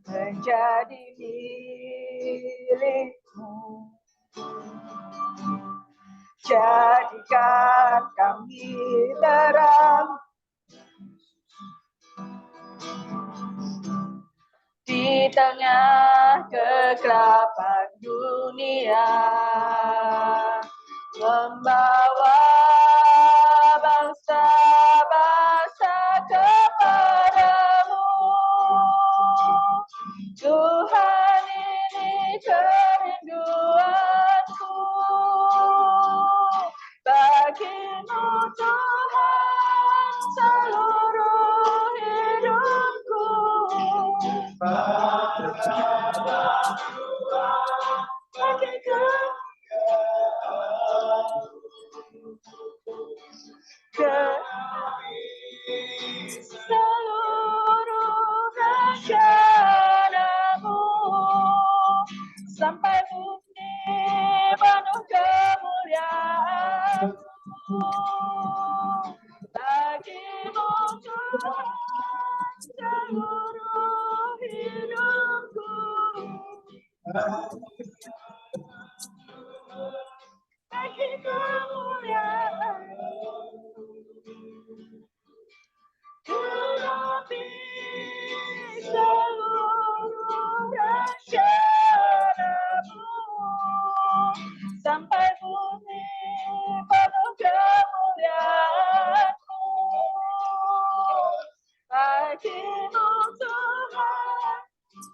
menjadi milik-Mu. Jadikan kami terang di tengah kegelapan dunia, membawa bangsa-bangsa kepadamu. Tuhan, ini kerinduanku bagi-Mu Tuhan, seluruh hidupku. Seluruh rencana-Mu sampai bumi penuh kemuliaan-Mu. Bagi-Mu Tuhan, seluruh hidupku. Bagi kemuliaan-Mu. Genapi seluruh rencana-Mu sampai bumi penuh kemuliaan-Mu. Bagi-Mu Tuhan,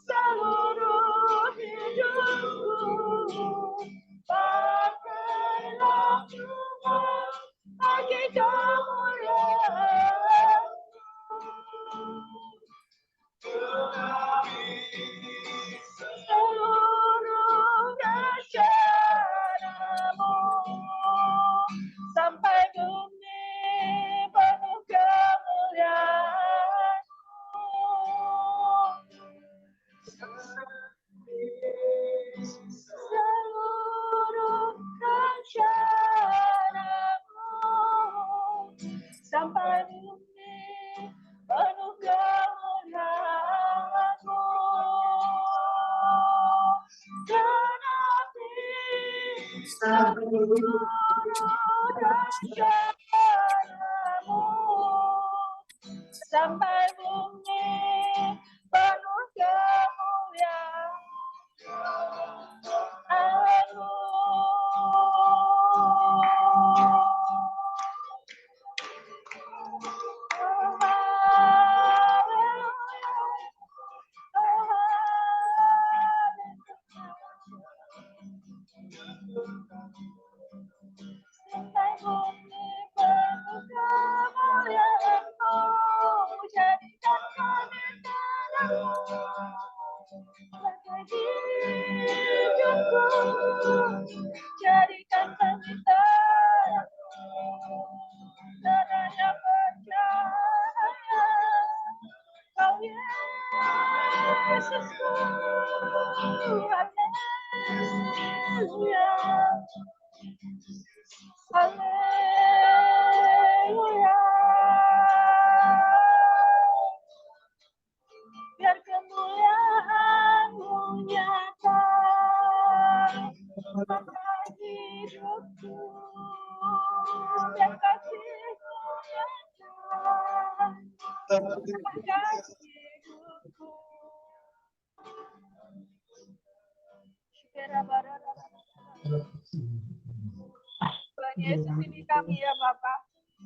seluruh hidupku. Pakailah Tuhan bagi kemuliaan. Seluruh rencana-Mu sampai bumi penuh kemuliaan-Mu. Seluruh rencana-Mu sampai bumi penuh kemuliaan-Mu. Genapi seluruh rencana-Mu sampai bumi penuh kemuliaan-Mu. Sampai bumi penuh kemuliaan-Mu, jadikan kami terang bagi hidupku, jadikan kami terang terhadap percaya Kau Yesusku. Haleluya. Haleluya. Biar kemuliaan-Mu nyata dalam hidupku. Biar kasih-Mu nyata dalam hidupku. Tuhan Yesus, ini kami ya Bapak.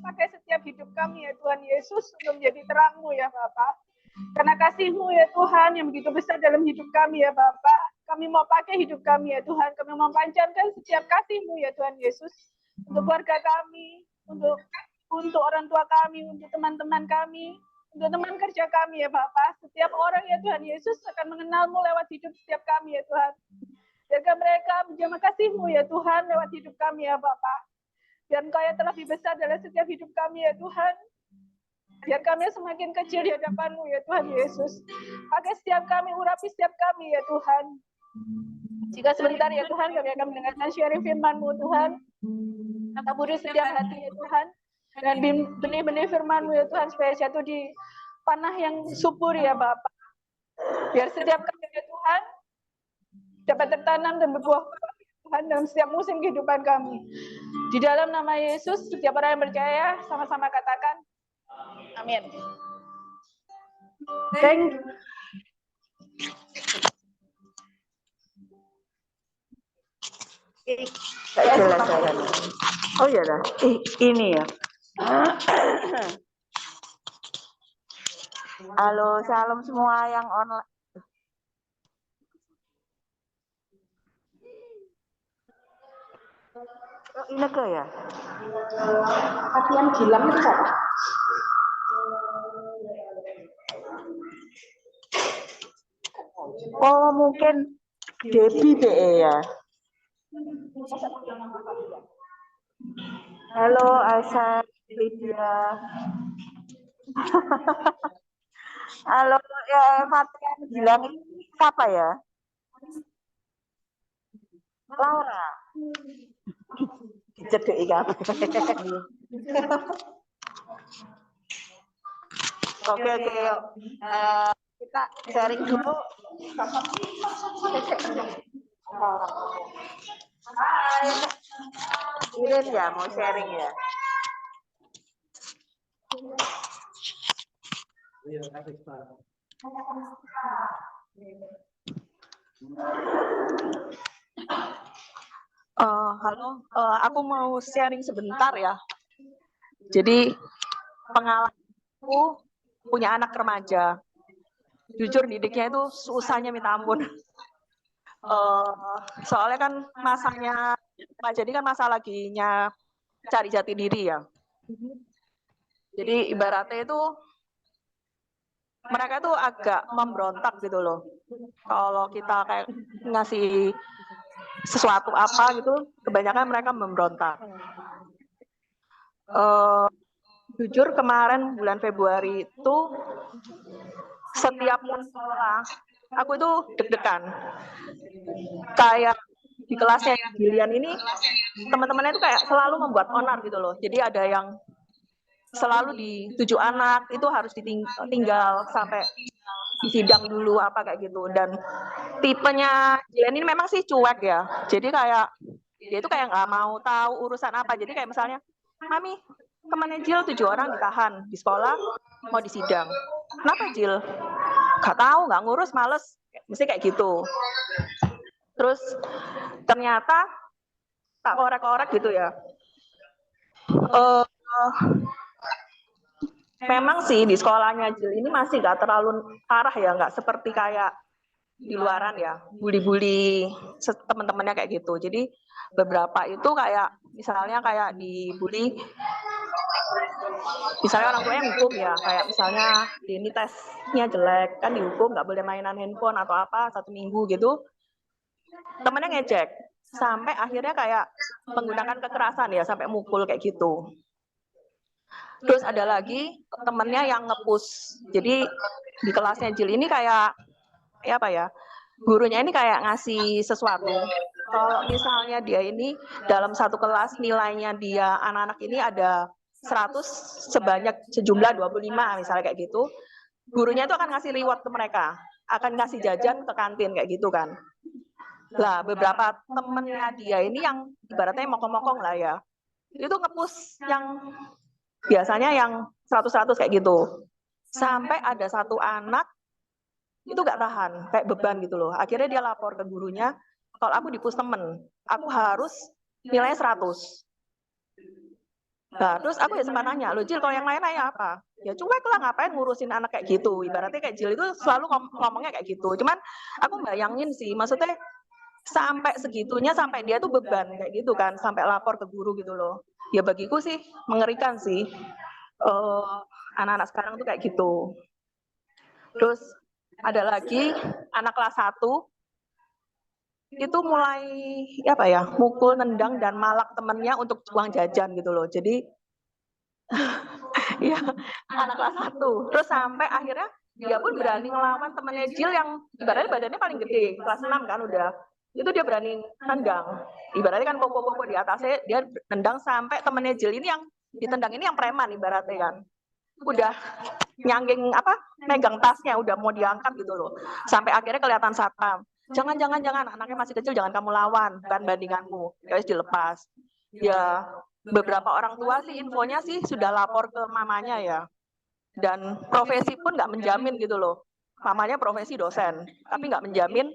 Pakai setiap hidup kami ya Tuhan Yesus untuk menjadi terang-Mu ya Bapak. Karena kasih-Mu ya Tuhan yang begitu besar dalam hidup kami ya Bapak. Kami mau pakai hidup kami ya Tuhan. Kami mau panjatkan setiap kasih-Mu ya Tuhan Yesus. Untuk keluarga kami, untuk orang tua kami, untuk teman-teman kami, untuk teman kerja kami ya Bapak. Setiap orang ya Tuhan Yesus akan mengenal-Mu lewat hidup setiap kami ya Tuhan. Jaga mereka menjamah kasih-Mu ya Tuhan lewat hidup kami ya Bapak. Biar Engkau yang telah lebih besar dalam setiap hidup kami ya Tuhan. Biar kami semakin kecil di hadapan-Mu ya Tuhan Yesus. Pakai setiap kami, urapi setiap kami ya Tuhan. Jika sebentar ya Tuhan kami akan mendengarkan sharing firman-Mu Tuhan. Taburi setiap hati ya Tuhan. Dan benih-benih firman-Mu ya Tuhan supaya jatuh di tanah yang subur ya Bapak. Biar setiap karya Tuhan dapat tertanam dan berbuah Tuhan dalam setiap musim kehidupan kami. Di dalam nama Yesus, setiap orang yang percaya sama-sama katakan amin. Thank you. Oh ya lah, ini ya. Halo, salam semua yang online. Ini ke ya? Latihan Gilang itu apa? Oh, mungkin Debbie BE ya. Halo, Aisyah, Lydia. Halo, ya, Fatian Gilang ini siapa ya? Laura. Cedek ikan. Oke. Kita sharing dulu. Hai. Iren ya mau sharing ya. Halo, aku mau sharing sebentar ya. Jadi pengalamanku punya anak remaja. Jujur didiknya itu susahnya minta ampun. Soalnya kan masanya remaja ini kan masa laginya cari jati diri ya. Jadi ibaratnya itu mereka tuh agak memberontak gitu loh. Kalau kita kayak ngasih sesuatu apa gitu, kebanyakan mereka memberontak. Jujur kemarin bulan Februari itu setiap sekolah aku itu deg-degan. Kayak di kelasnya Gilian ini teman-temannya itu kayak selalu membuat onar gitu loh. Jadi ada yang selalu di 7 anak itu harus ditinggal sampai di sidang dulu apa kayak gitu. Dan tipenya Gilian ini memang sih cuek ya. Jadi kayak dia itu kayak nggak mau tahu urusan apa. Jadi kayak misalnya, Mami, temannya Jil 7 orang ditahan di sekolah mau disidang. Kenapa Jil? Gak tahu, nggak ngurus, males. Mesti kayak gitu. Terus ternyata tak korek-korek gitu ya. Memang sih di sekolahnya Jil ini masih nggak terlalu parah ya, nggak seperti kayak di luaran ya, bully-bully teman-temannya kayak gitu. Jadi beberapa itu kayak misalnya kayak dibully, misalnya orang tuanya hukum ya, kayak misalnya ini tesnya jelek kan dihukum nggak boleh mainan handphone atau apa 1 minggu gitu. Temennya ngejek sampai akhirnya kayak menggunakan kekerasan ya, sampai mukul kayak gitu. Terus ada lagi temennya yang nge-push. Jadi di kelasnya Jil ini kayak apa ya, gurunya ini kayak ngasih sesuatu. Kalau misalnya dia ini dalam satu kelas nilainya dia anak-anak ini ada 100 sejumlah 25 misalnya kayak gitu, gurunya itu akan ngasih reward ke mereka, akan ngasih jajan ke kantin kayak gitu kan. Lah beberapa temennya dia ini yang ibaratnya mokong-mokong lah ya, itu nge-push yang biasanya yang 100 kayak gitu. Sampai ada satu anak itu nggak tahan, kayak beban gitu loh. Akhirnya dia lapor ke gurunya, kalau aku di-push temen, aku harus nilainya 100. Nah, terus aku ya sempat nanya, loh Jil, kalau yang lain nanya apa? Ya cuek lah, ngapain ngurusin anak kayak gitu. Ibaratnya kayak Jil itu selalu ngomongnya kayak gitu. Cuman aku bayangin sih, maksudnya sampai segitunya, sampai dia tuh beban kayak gitu kan, sampai lapor ke guru gitu loh. Ya bagiku sih mengerikan sih, anak-anak sekarang tuh kayak gitu. Terus ada lagi anak kelas 1 itu mulai apa ya, mukul, nendang dan malak temennya untuk uang jajan gitu loh. Jadi ya anak kelas 1. Terus sampai akhirnya dia pun berani ngelawan temennya Jil yang ibaratnya badannya paling gede, kelas 6 kan udah. Itu dia berani nendang. Ibaratnya kan popo-popo di atasnya, dia nendang sampai temennya Jil ini yang ditendang ini yang preman ibaratnya kan. udah nyangking megang tasnya udah mau diangkat gitu loh. Sampai akhirnya kelihatan satpam. Jangan, anaknya masih kecil, jangan kamu lawan, bukan bandinganmu. Ya wis dilepas. Ya, beberapa orang tua sih infonya sih sudah lapor ke mamanya ya. Dan profesi pun nggak menjamin gitu loh. Mamanya profesi dosen, tapi nggak menjamin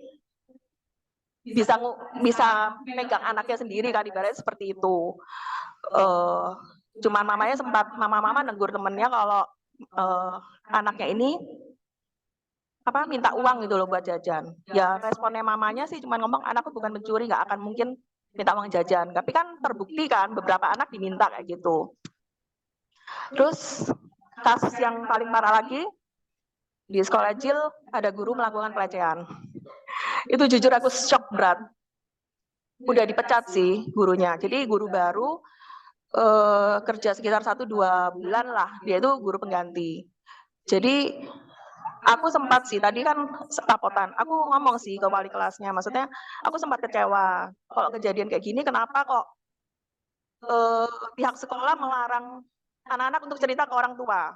bisa megang anaknya sendiri kan, ibaratnya seperti itu. Cuma mamanya sempat mama negur temennya kalau anaknya ini minta uang gitu loh buat jajan. Ya responnya mamanya sih cuma ngomong anakku bukan pencuri, nggak akan mungkin minta uang jajan. Tapi kan terbukti kan beberapa anak diminta kayak gitu. Terus kasus yang paling parah lagi di sekolah Jil ada guru melakukan pelecehan. Itu jujur aku shock berat. Udah dipecat sih gurunya. Jadi guru baru kerja sekitar 1-2 bulan lah. Dia itu guru pengganti. Jadi aku sempat sih, tadi kan rapotan, aku ngomong sih ke wali kelasnya, maksudnya aku sempat kecewa, kalau kejadian kayak gini kenapa kok pihak sekolah melarang anak-anak untuk cerita ke orang tua.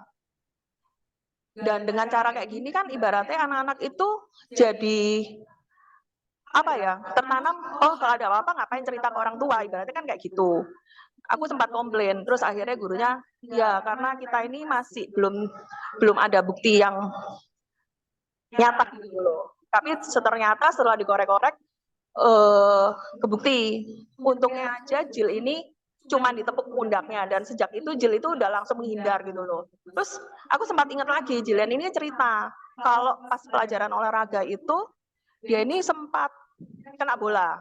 Dan dengan cara kayak gini kan ibaratnya anak-anak itu jadi tertanam, kalau ada apa-apa ngapain cerita ke orang tua, ibaratnya kan kayak gitu. Aku sempat komplain, terus akhirnya gurunya, ya karena kita ini masih belum ada bukti yang nyata gitu loh. Tapi ternyata setelah dikorek-korek kebukti. Untungnya aja Jil ini cuma ditepuk pundaknya, dan sejak itu Jil itu udah langsung menghindar gitu loh. Terus aku sempat ingat lagi, Jilian ini cerita kalau pas pelajaran olahraga itu dia ini sempat kena bola.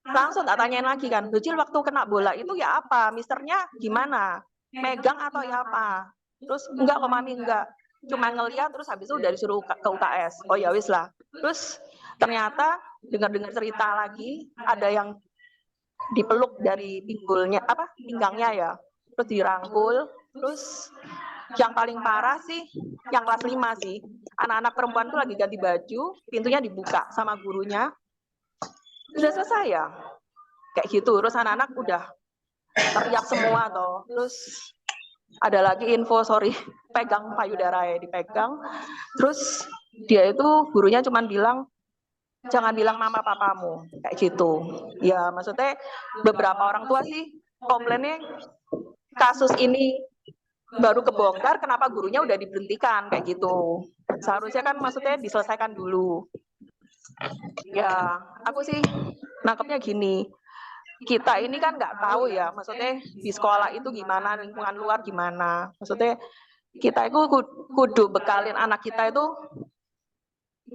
Langsung tak tanyain lagi kan, Jil waktu kena bola itu ya apa? Misternya gimana? Megang atau ya apa? Terus enggak kok mami, enggak. Cuma ngeliat, terus habis itu udah disuruh ke UKS. Oh ya wis lah. Terus ternyata dengar cerita lagi, ada yang dipeluk dari pinggangnya ya. Terus dirangkul. Terus yang paling parah sih, yang kelas 5 sih. Anak-anak perempuan tuh lagi ganti baju, pintunya dibuka sama gurunya. Udah selesai ya, kayak gitu. Terus anak-anak udah teriak semua toh. Terus ada lagi info, pegang payudara ya, dipegang. Terus dia itu gurunya cuma bilang jangan bilang mama papamu, kayak gitu. Ya maksudnya beberapa orang tua sih komplainnya kasus ini baru kebongkar, kenapa gurunya udah diberhentikan kayak gitu. Seharusnya kan maksudnya diselesaikan dulu. Ya, aku sih nangkepnya gini, kita ini kan nggak tahu ya, maksudnya di sekolah itu gimana, lingkungan luar gimana. Maksudnya kita itu kudu bekalin anak kita itu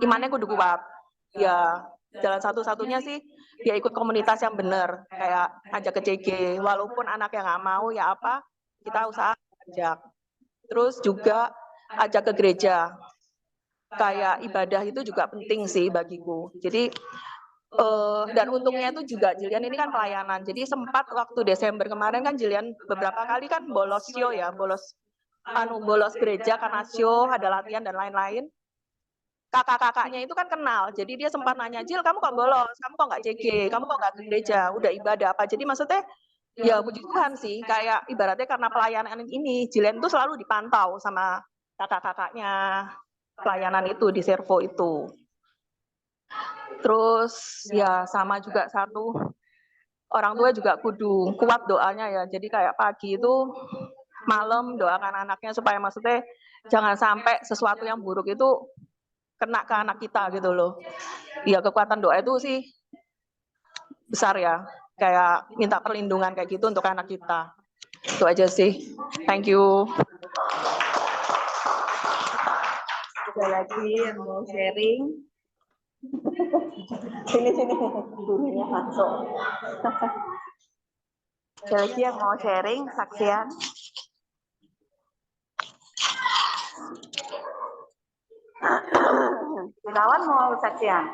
imannya kudu kuat. Ya, jalan satu-satunya sih dia ikut komunitas yang benar, kayak ajak ke CG. Walaupun anak yang nggak mau ya apa, kita usaha ajak. Terus juga ajak ke gereja. Kayak ibadah itu juga penting sih bagiku. Jadi dan untungnya itu juga Jilian ini kan pelayanan. Jadi sempat waktu Desember kemarin kan Jilian beberapa kali kan bolos show ya, bolos gereja karena show, ada latihan dan lain-lain. Kakak-kakaknya itu kan kenal, jadi dia sempat nanya, Jil kamu kok bolos, kamu kok nggak CG, kamu kok nggak ke gereja, udah ibadah apa. Jadi maksudnya ya puji Tuhan sih, kayak ibaratnya karena pelayanan ini Jilian itu selalu dipantau sama kakak-kakaknya pelayanan itu di servo itu. Terus ya sama juga satu, orang tua juga kudu kuat doanya ya. Jadi kayak pagi itu malam doakan anaknya supaya maksudnya jangan sampai sesuatu yang buruk itu kena ke anak kita gitu loh. Ya kekuatan doa itu sih besar ya. Kayak minta perlindungan kayak gitu untuk anak kita. Itu aja sih. Thank you. Ada lagi yang mau sharing? Sini gurunya masuk. Ada lagi yang mau sharing saksian? Gunawan mau saksian?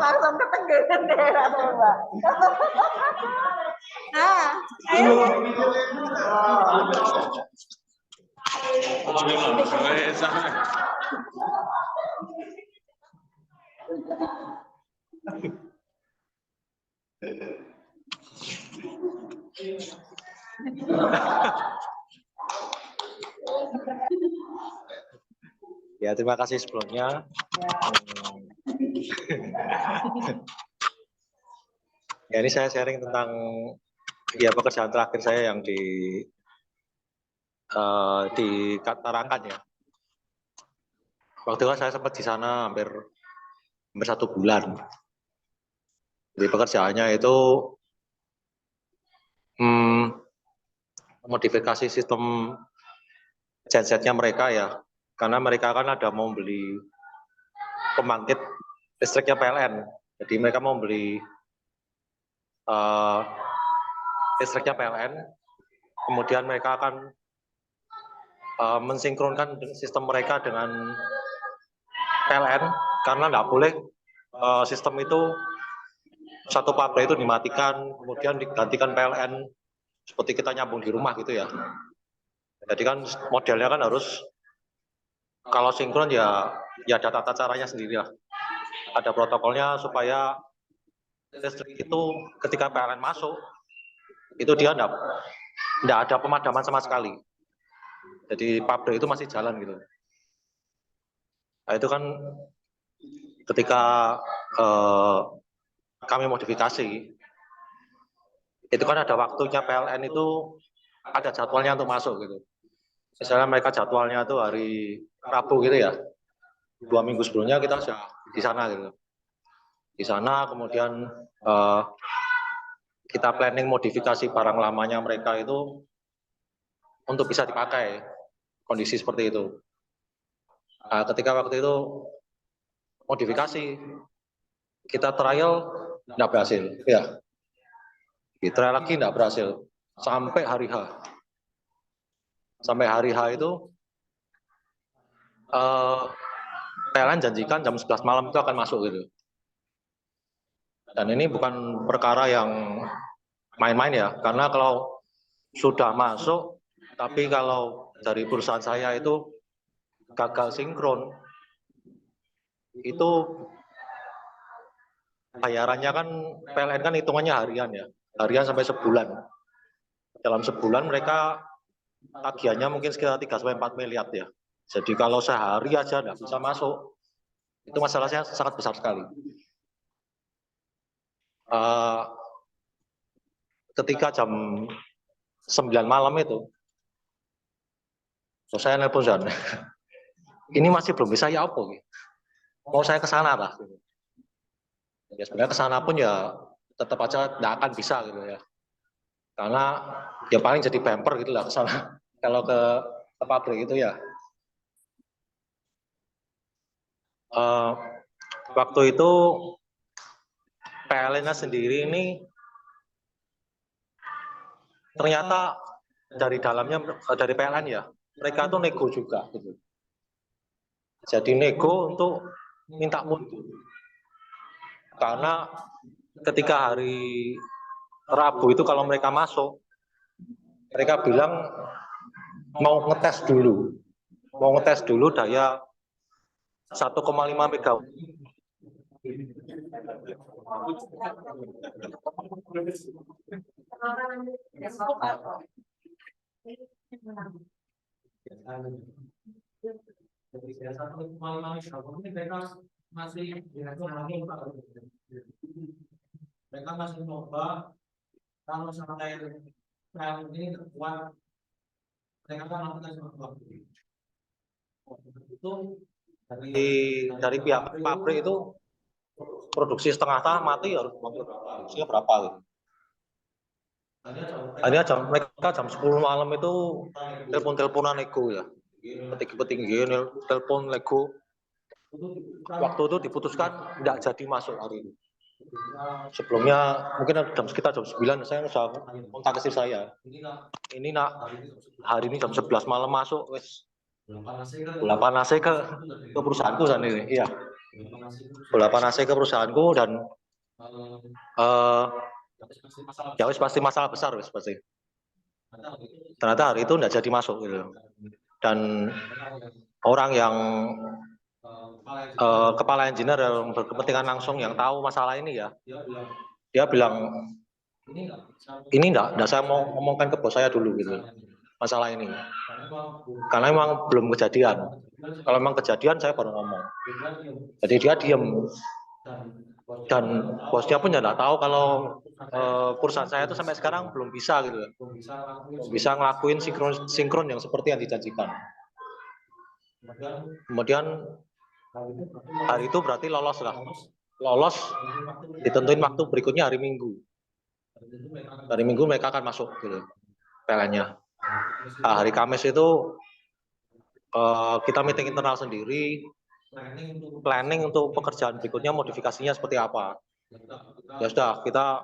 Langsung ketegangan daerah tuh Mbak. Nah, Ya, terima kasih sebelumnya. Ya, ini saya sharing tentang ya pekerjaan terakhir saya yang di Tarakan ya. Waktu itu saya sempat di sana hampir 1 bulan. Jadi pekerjaannya itu modifikasi sistem gensetnya mereka ya, karena mereka kan ada mau beli pembangkit listriknya PLN. Jadi mereka mau beli listriknya PLN, kemudian mereka akan mensinkronkan sistem mereka dengan PLN, karena nggak boleh sistem itu satu pabrik itu dimatikan, kemudian digantikan PLN, seperti kita nyambung di rumah gitu ya. Jadi kan modelnya kan harus, kalau sinkron ya ada tata caranya sendiri lah. Ada protokolnya supaya listrik itu ketika PLN masuk, itu dia enggak ada pemadaman sama sekali. Jadi pabrik itu masih jalan gitu. Nah itu kan ketika kami modifikasi, itu kan ada waktunya PLN itu ada jadwalnya untuk masuk gitu. Misalnya mereka jadwalnya itu hari Rabu gitu ya, 2 minggu sebelumnya kita sudah di sana gitu. Di sana kemudian kita planning modifikasi barang lamanya mereka itu untuk bisa dipakai, kondisi seperti itu. Nah, ketika waktu itu modifikasi, kita trial nggak berhasil, ya. Trial lagi nggak berhasil, sampai hari H. Sampai hari H itu PLN janjikan jam 11 malam itu akan masuk gitu. Dan ini bukan perkara yang main-main ya, karena kalau sudah masuk, tapi kalau dari perusahaan saya itu gagal sinkron, itu bayarannya kan PLN kan hitungannya harian ya, harian sampai sebulan. Dalam sebulan mereka tagihannya mungkin sekitar 3-4 miliar ya. Jadi kalau sehari aja nggak bisa masuk, itu masalahnya sangat besar sekali. Ketika jam 9 malam itu, saya nelpon Zan, ini masih belum bisa ya apa? Mau saya ke sana lah. Ya sebenarnya ke sana pun ya tetap aja nggak akan bisa gitu ya. Karena ya paling jadi bumper gitu lah ke sana. Kalau ke pabrik itu ya. Waktu itu PLN-nya sendiri ini ternyata dari dalamnya, dari PLN ya, mereka tuh nego juga gitu. Jadi nego untuk minta mundur. Karena ketika hari Rabu itu kalau mereka masuk, mereka bilang mau ngetes dulu daya 1,5 megawatt. Mereka masih coba kalau sampai trial ini kuat, mereka kan lakukan itu dari pihak pabrik itu produksi setengah tahun mati harus produksinya berapa gitu. Akhirnya mereka jam 10 malam itu telepon-teleponan nego ya, petinggi telepon nego. Waktu itu diputuskan tidak jadi masuk hari ini. Sebelumnya mungkin sekitar jam 9 saya sudah kontak istri saya. Ini nak, hari ini jam 11 malam masuk, wes. Bola AC ke perusahaanku sana ini, iya. Bola AC ke perusahaanku dan ya wes pasti masalah besar wes pasti. Ternyata hari itu tidak jadi masuk gitu. Dan orang yang kepala engineer yang berkepentingan langsung yang tahu masalah ini ya, dia bilang ini enggak saya mau ngomongkan ke bos saya dulu gitu masalah ini, karena memang belum kejadian. Kalau memang kejadian saya baru ngomong. Jadi dia diem, dan bosnya pun ya nggak tahu kalau perusahaan saya itu sampai sekarang belum bisa gitu, belum bisa ngelakuin sinkron yang seperti yang dijanjikan. Kemudian hari itu berarti lolos lah, lolos ditentuin waktu berikutnya hari Minggu. Hari Minggu mereka akan masuk gitu PLN-nya. Nah, hari Kamis itu kita meeting internal sendiri, planning untuk pekerjaan berikutnya, modifikasinya seperti apa. Ya sudah, kita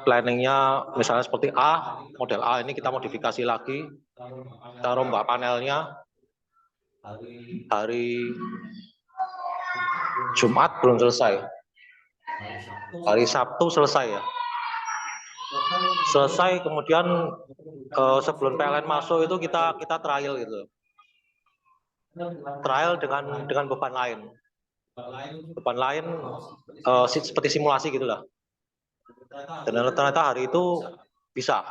planningnya misalnya seperti A, model A ini kita modifikasi lagi, kita rombak panelnya. Hari Jumat belum selesai, hari Sabtu selesai ya. Selesai, kemudian sebelum PLN masuk itu kita trial gitu, trial dengan beban lain seperti simulasi gitulah. Dan ternyata hari itu bisa,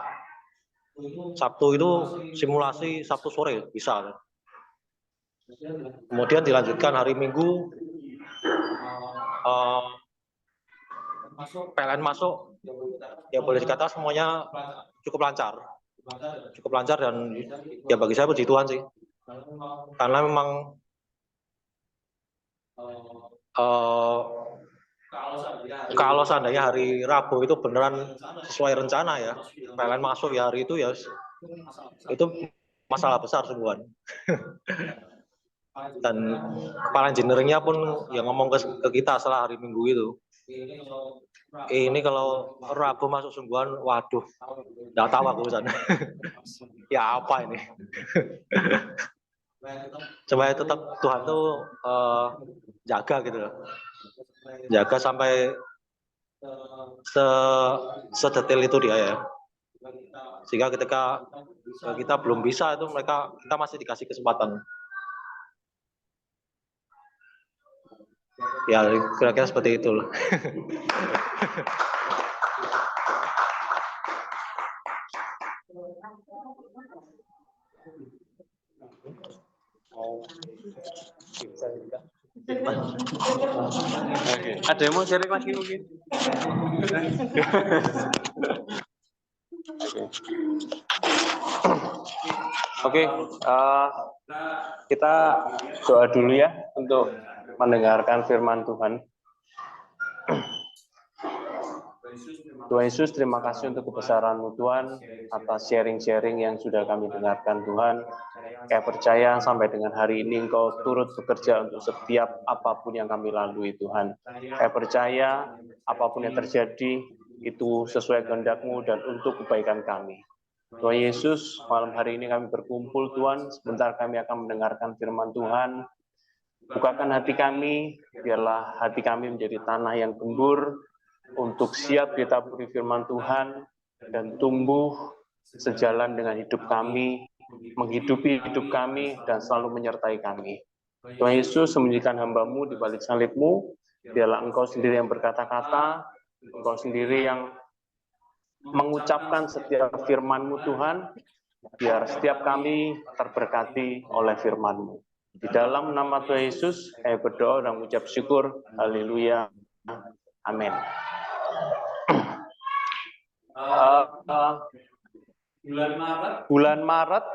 Sabtu itu simulasi Sabtu sore bisa. Kemudian dilanjutkan hari Minggu, PLN masuk, ya boleh dikata semuanya cukup lancar dan ya bagi saya puji Tuhan sih, karena memang kalau seandainya hari Rabu itu beneran sesuai rencana ya, PLN masuk ya hari itu ya, itu masalah besar sungguhan. Dan kepala engineering-nya pun yang ngomong ke kita setelah hari Minggu itu, ini kalau Rabu masuk sungguhan, waduh, nggak tahu aku sana. Ya apa ini? Supaya tetap Tuhan tuh jaga gitu loh, jaga sampai sedetail itu dia ya. Sehingga ketika kita belum bisa itu kita masih dikasih kesempatan. Ya kira-kira seperti itu loh. Oke. Ada yang mau sharing lagi mungkin? Oke. Kita doa dulu ya untuk mendengarkan firman Tuhan. Tuhan Yesus, terima kasih untuk kebesaran-Mu Tuhan, atas sharing-sharing yang sudah kami dengarkan Tuhan. Kami percaya sampai dengan hari ini Engkau turut bekerja untuk setiap apapun yang kami lalui Tuhan. Kami percaya apapun yang terjadi itu sesuai kehendak-Mu dan untuk kebaikan kami. Tuhan Yesus, malam hari ini kami berkumpul Tuhan, sebentar kami akan mendengarkan firman Tuhan. Bukakan hati kami, biarlah hati kami menjadi tanah yang gembur, untuk siap ditaburi firman Tuhan dan tumbuh sejalan dengan hidup kami, menghidupi hidup kami dan selalu menyertai kami. Tuhan Yesus, sembunyikan hamba-Mu di balik salib-Mu, biarlah Engkau sendiri yang berkata-kata, Engkau sendiri yang mengucapkan setiap firman-Mu Tuhan, biar setiap kami terberkati oleh firman-Mu. Di dalam nama Tuhan Yesus, saya berdoa dan mengucap syukur. Haleluya. Amin. Bulan Maret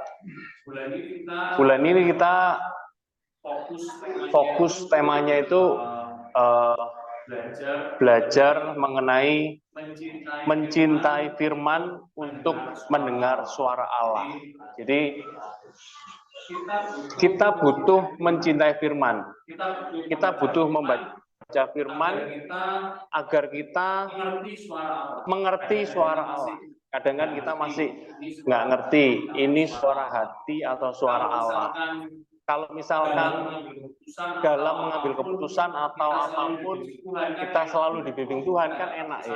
ini kita fokus temanya itu belajar mengenai mencintai firman untuk mendengar suara Allah. Jadi kita butuh mencintai firman. Kita butuh membaca firman agar kita mengerti suara Allah. Kadang kan kita masih nggak ngerti ini suara hati atau suara Allah. Kalau misalkan dalam mengambil keputusan atau apapun kita selalu dibimbing Tuhan, kan enak ya.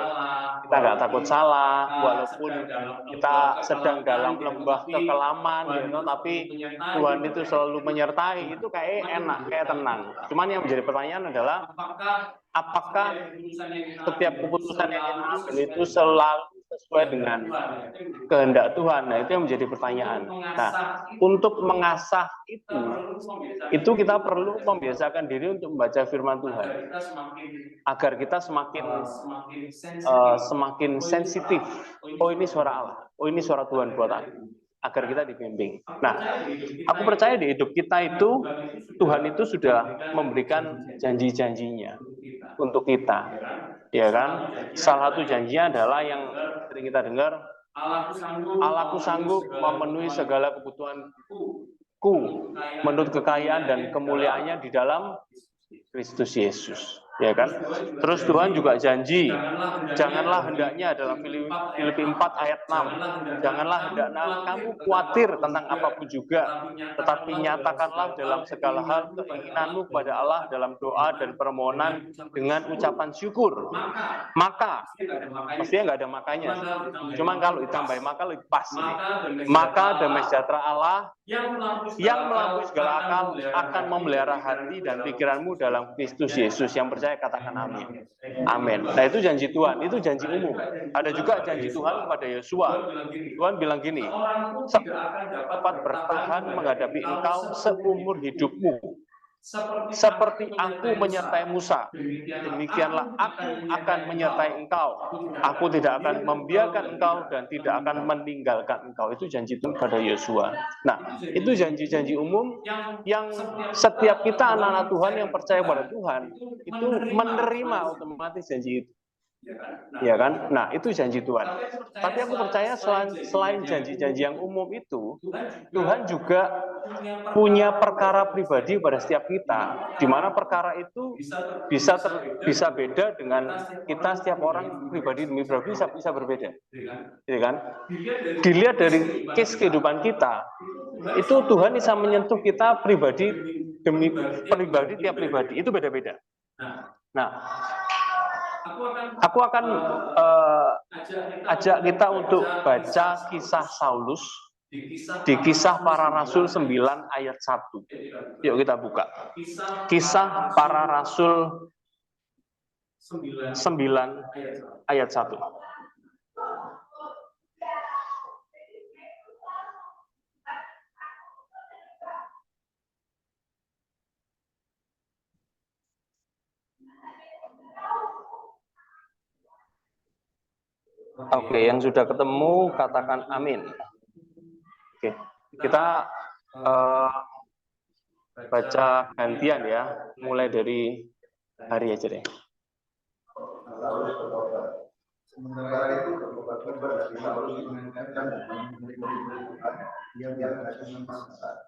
Kita nggak takut salah, walaupun kita sedang dalam lembah kekelaman gitu, tapi Tuhan itu selalu menyertai, itu kayak enak, kayak tenang. Cuman yang menjadi pertanyaan adalah apakah setiap keputusan yang kita ambil itu selalu sesuai dengan kehendak Tuhan? Nah, itu yang menjadi pertanyaan. Nah, untuk mengasah itu kita perlu membiasakan diri untuk membaca firman Tuhan agar kita semakin sensitif. Oh, ini suara Allah. Oh, ini suara Tuhan buat aku. Agar kita dibimbing. Nah, aku percaya di hidup kita itu Tuhan itu sudah memberikan janji-janjinya untuk kita, ya kan? Salah satu janjinya adalah yang sering kita dengar, Allahku sanggup memenuhi segala kebutuhanku menurut kekayaan dan kemuliaannya di dalam Kristus Yesus, ya kan? Terus Tuhan juga janji, janganlah hendaknya dalam Filipi 4 ayat 6, janganlah hendaknya kamu khawatir tentang apapun juga, tetapi nyatakanlah dalam segala hal keinginanmu kepada Allah dalam doa dan permohonan dengan ucapan syukur. Maka, pastinya nggak ada makanya, cuma kalau ditambahin maka lebih pas ini. Maka damai sejahtera Allah yang melampaui segala akal akan memelihara hati dan pikiranmu dalam Kristus Yesus. Yang percaya katakan amin. Amin. Nah, itu janji Tuhan, itu janji umum. Ada juga janji Tuhan kepada Yosua. Tuhan bilang gini, dapat bertahan menghadapi engkau seumur hidupmu. Seperti aku menyertai Musa, demikianlah aku akan menyertai engkau. Aku tidak akan membiarkan engkau dan tidak akan meninggalkan engkau. Itu janji Tuhan pada Yosua. Nah, itu janji-janji umum yang setiap kita anak-anak Tuhan yang percaya pada Tuhan itu menerima otomatis janji itu. Ya kan? Nah, itu janji Tuhan. Tapi aku percaya selain janji-janji yang umum itu, Tuhan juga punya perkara pribadi pada setiap kita, di mana perkara itu bisa beda dengan kita, setiap orang pribadi demi pribadi bisa berbeda. Ya kan? Dilihat dari case kehidupan kita, itu Tuhan bisa menyentuh kita pribadi demi pribadi, tiap pribadi itu beda-beda. Nah, aku akan ajak kita untuk baca kisah Saulus di Kisah Para Rasul 9 ayat 1. Yuk kita buka. Kisah Para Rasul 9 ayat 1. Oke, yang sudah ketemu katakan amin. Oke, kita baca gantian ya, mulai dari hari aja deh. Sementara itu berkobar dari Saulus mengingatkan dan dia berkata dengan bangsa.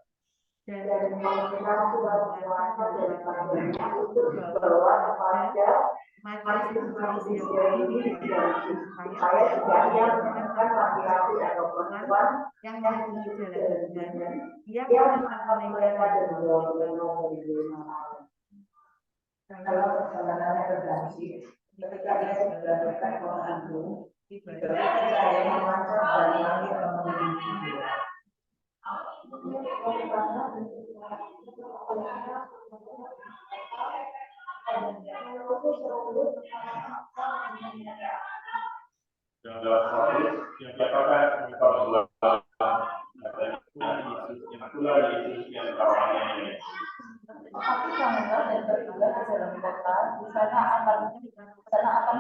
Dan mereka berpuasa dari padanya untuk dibawa kepada majelis ini supaya tidak menemukan laki-laki atau perempuan yang memiliki jalan dia akan meninggalkan dan kalau perjalanannya berganti ketika dia sudah dekat orang Agung, tiba-tiba saya memancar dari langit memenuhi dia. Tapi Samuel dan bertiga ke dalam kota, di sana akan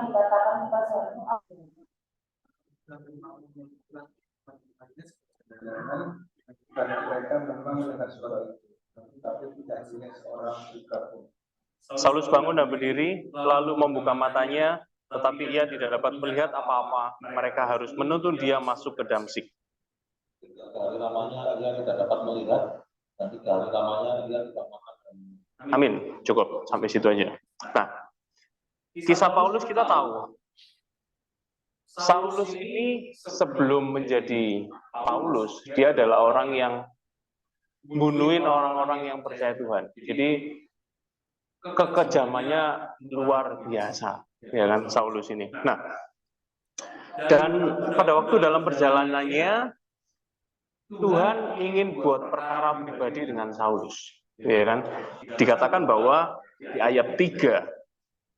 dikatakan kepadamu karena mereka memang mendengar suara itu, tapi tidak hanya seorang juga pun. Saulus bangun dan berdiri, lalu membuka matanya, tetapi ia tidak dapat melihat apa-apa. Mereka harus menuntun dia masuk ke Damsik. 3 hari lamanya ia tidak dapat melihat, dan 3 hari lamanya ia tidak makan. Amin, cukup sampai situ aja. Nah, kisah Paulus kita tahu. Saulus ini sebelum menjadi Paulus, dia adalah orang yang bunuhin orang-orang yang percaya Tuhan. Jadi kekejamannya luar biasa, ya kan, Saulus ini. Nah, dan pada waktu dalam perjalanannya Tuhan ingin buat perkara pribadi dengan Saulus, ya kan. Dikatakan bahwa di ayat 3,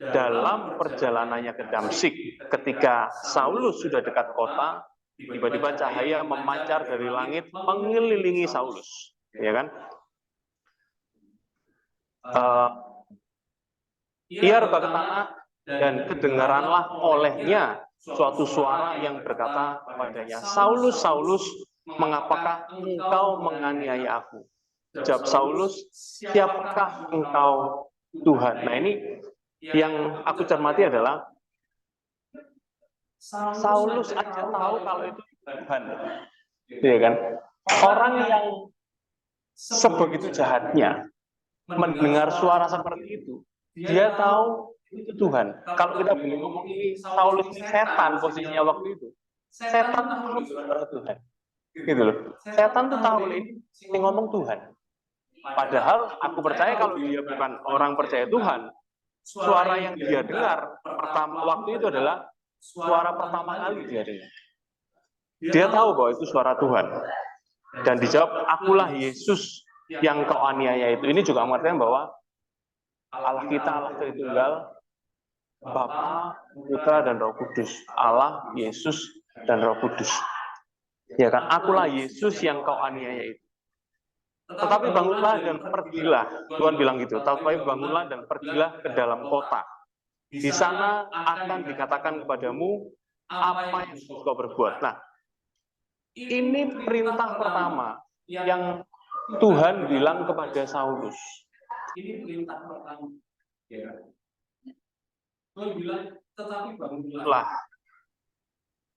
dalam perjalanannya ke Damsik, ketika Saulus sudah dekat kota, tiba-tiba cahaya memancar dari langit mengelilingi Saulus, ya kan. Ia rebah ke tanah dan kedengaranlah olehnya suatu suara yang berkata kepadanya, Saulus, Saulus, mengapakah engkau menganiaya aku? Jawab Saulus, siapakah engkau Tuhan? Nah, ini yang aku cermati adalah Saulus aja tahu kalau itu Tuhan, ya kan? Orang yang sebegitu jahatnya mendengar suara seperti itu, dia tahu itu Tuhan. Kalau kita boleh ngomong ini, Saulus ini setan posisinya waktu itu. Setan tahu suara Tuhan, gitu loh. Setan tuh tahu ini ngomong Tuhan. Padahal aku percaya kalau dia bukan orang percaya Tuhan, suara yang dia dengar pertama waktu itu adalah suara pertama kali dia dengar. Dia tahu bahwa itu suara Tuhan. Dan dijawab, akulah Yesus yang kau aniaya itu. Ini juga mengertikan bahwa Allah kita, Allah Tritunggal, Bapa, Putra, dan Roh Kudus. Allah, Yesus, dan Roh Kudus. Ya kan? Akulah Yesus yang kau aniaya itu. Tetapi bangunlah dan pergilah. Tuhan bilang gitu. Tetapi bangunlah dan pergilah ke dalam kota. Di sana akan dikatakan kepadamu apa yang harus kau berbuat. Nah, ini perintah pertama yang Tuhan bilang kepada Saulus. Ini perintah pertama. Ya. Tuhan bilang, tetapi bangunlah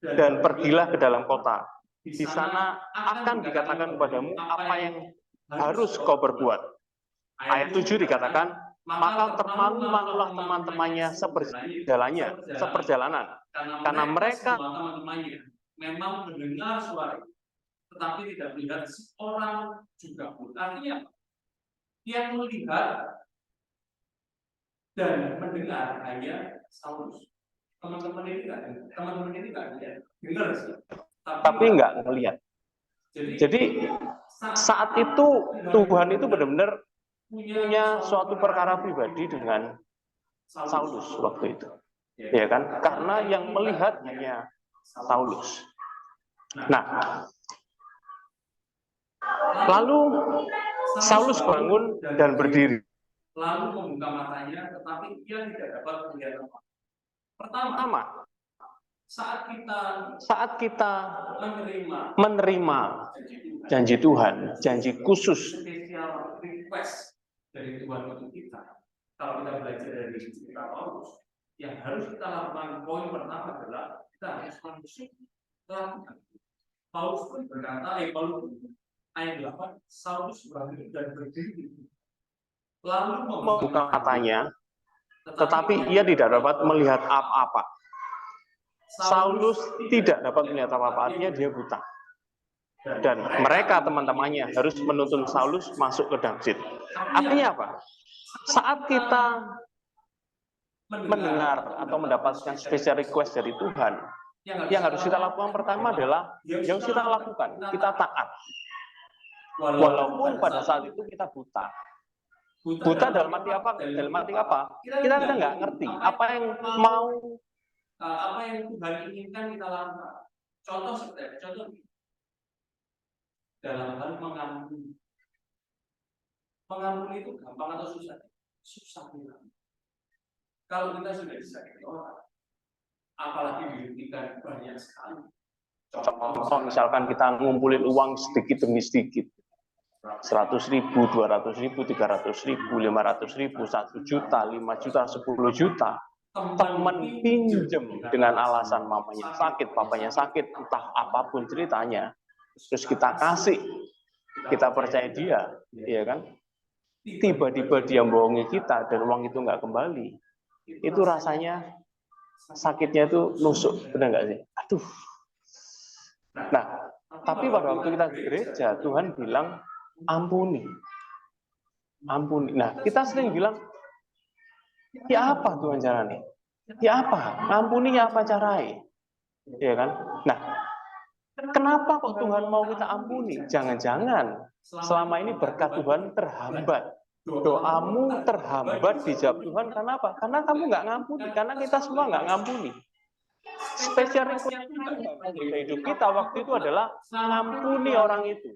dan pergilah ke dalam kota. Di sana akan dikatakan kepadamu apa yang harus kau berbuat. Ayat 7 dikatakan, maka termalu-malulah teman-temannya seperjalanan. Karena mereka teman-temannya memang mendengar suara, tetapi tidak melihat seorang juga pun. Artinya, yang melihat dan mendengar hanya Saulus. Teman-teman ini nggak dengar sih, tapi nggak melihat. Jadi saat itu Tuhan itu benar-benar punya suatu perkara pribadi dengan Saulus waktu itu, ya kan? Karena yang melihat hanya Saulus. Nah, lalu Saulus bangun dan berdiri. Lalu membuka matanya, tetapi ia tidak dapat melihat apa. Pertama, saat kita menerima janji Tuhan, janji khusus, spesial request dari Tuhan untuk kita. Kalau kita belajar dari cerita Paulus, yang harus kita lakukan poin pertama adalah kita harus langsung lakukan. Paulus pun berkata, ayat 8, Saulus bangun dan berdiri. Lalu membuka matanya, tetapi ia tidak dapat melihat apa-apa. Saulus tidak dapat melihat apa-apa, artinya dia buta. Dan mereka teman-temannya harus menuntun Saulus masuk ke Damsik. Artinya apa? Saat kita mendengar atau mendapatkan special request dari Tuhan, yang harus kita lakukan pertama adalah yang harus kita lakukan, kita taat. Walaupun pada saat itu kita buta. Buta dalam arti apa? Dalam arti apa? Kita kadang nggak ngerti apa yang Tuhan inginkan kita lakukan. Contoh dalam hal mengampuni. Mengampuni itu gampang atau susah? Susah bilang. Kalau kita sudah disakiti orang, apalagi dihentikan banyak sekali. Contoh misalkan kita ngumpulin uang sedikit demi sedikit. 100.000, 200.000, 300.000, 500.000, 1 juta, 5 juta, 10 juta. Teman pinjem dengan alasan mamanya sakit, papanya sakit, entah apapun ceritanya. Terus kita kasih, kita percaya dia, ya kan? Tiba-tiba dia bohongi kita dan uang itu nggak kembali. Itu rasanya sakitnya itu nusuk, benar nggak sih? Aduh. Nah, tapi pada waktu kita di gereja, Tuhan bilang ampuni. Ampuni. Nah, kita sering bilang, ya apa Tuhan caranya? Ya apa? Ngampuninya apa caranya? Ya kan? Nah, kenapa kok Tuhan mau kita ampuni? Jangan-jangan selama ini berkat Tuhan terhambat. Doamu terhambat dijawab Tuhan karena apa? Karena kamu nggak ngampuni. Karena kita semua nggak ngampuni. Spesial request hidup kita waktu itu adalah ngampuni orang itu.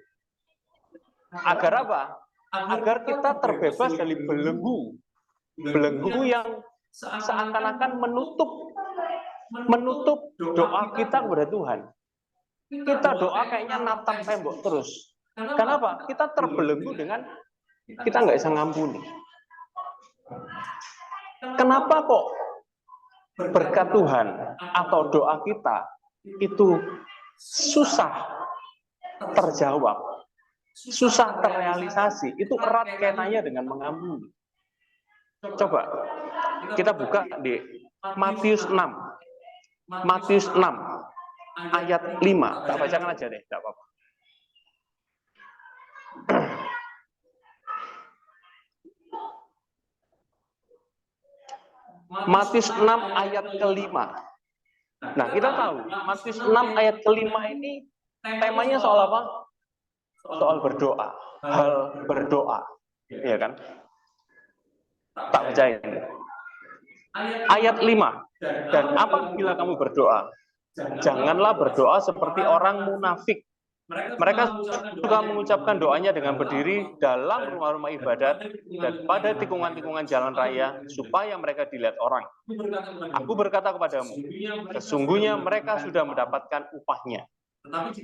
Agar apa? Agar kita terbebas dari belenggu. Belenggu yang seakan-akan menutup doa kita kepada Tuhan. Kita doa kayaknya natap tembok terus. Kenapa? Kita terbelenggu dengan kita nggak bisa ngampuni. Kenapa kok berkat Tuhan atau doa kita itu susah terjawab, susah terrealisasi? Itu erat kaitannya dengan mengampuni. Coba kita buka di Matius 6. Matius 6 ayat 5. Tak bacakan aja deh, tidak apa-apa. Matius 6 ayat kelima. Nah, kita tahu Matius 6 ayat kelima ini temanya soal apa? Soal berdoa, hal berdoa, ya kan? Tak percaya. Ayat 5. Dan apabila kamu berdoa, janganlah berdoa seperti orang munafik. Mereka suka mengucapkan doanya dengan berdiri dalam rumah-rumah ibadat dan pada tikungan-tikungan jalan raya supaya mereka dilihat orang. Aku berkata kepadamu, sesungguhnya mereka sudah mendapatkan upahnya.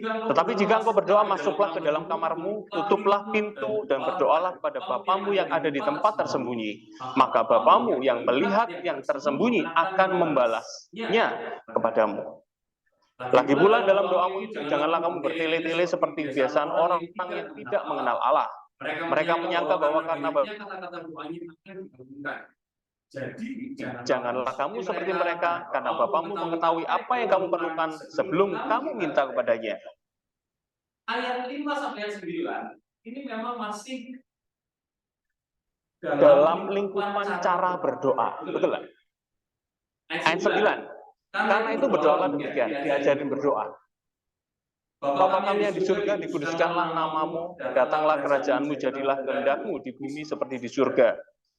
Tetapi jika engkau berdoa, masuklah ke dalam kamarmu, tutuplah pintu dan berdoalah kepada Bapamu yang ada di tempat tersembunyi. Maka Bapamu yang melihat yang tersembunyi akan membalasnya kepadamu. Lagi pula dalam doamu itu, janganlah kamu bertele-tele seperti kebiasaan orang yang tidak mengenal Allah. Mereka menyangka bahwa karena kata-kata doanya akan dikabulkan. Jadi, janganlah kamu seperti mereka, karena Bapamu mengetahui apa yang kamu perlukan sebelum kamu minta kepadanya. Ayat 5 sampai 9, ini memang masih dalam lingkupan cara berdoa. Betul nggak? Ayat 9. Karena itu berdoalah demikian, diajarin berdoa. Bapa kami yang di surga, dikuduskanlah namamu, datanglah kerajaanmu, jadilah kehendakmu di bumi seperti di surga.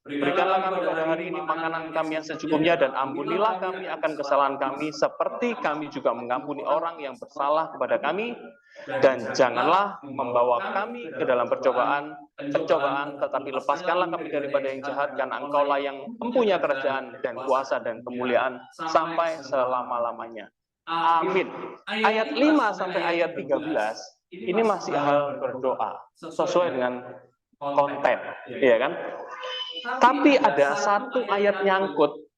Berikanlah kami pada hari ini makanan kami yang secukupnya, dan ampunilah kami akan kesalahan kami, seperti kami juga mengampuni orang yang bersalah kepada kami. Dan janganlah membawa kami ke dalam pencobaan, tetapi lepaskanlah kami daripada yang jahat, karena Engkaulah yang mempunyai kerajaan dan kuasa dan kemuliaan sampai selama-lamanya. Amin. Ayat 5 sampai ayat 13 ini masih hal berdoa sesuai dengan konten, ya kan? Tapi ada satu ayat nyangkut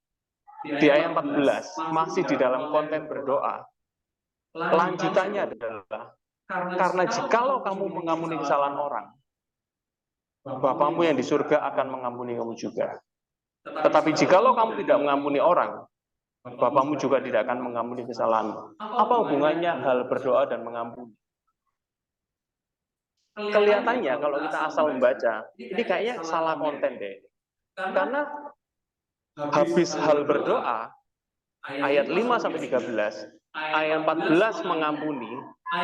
di ayat 14 masih di dalam konten berdoa. Lanjutannya adalah karena jikalau kamu mengampuni kesalahan orang, Bapamu yang di surga akan mengampuni kamu juga. Tetapi jikalau kamu tidak mengampuni orang, Bapamu juga tidak akan mengampuni kesalahanmu. Apa hubungannya hal berdoa dan mengampuni? Kelihatannya kalau kita asal membaca, ini kayaknya salah konten deh. Karena habis hal berdoa, ayat 5 sampai 13, ayat 14 mengampuni,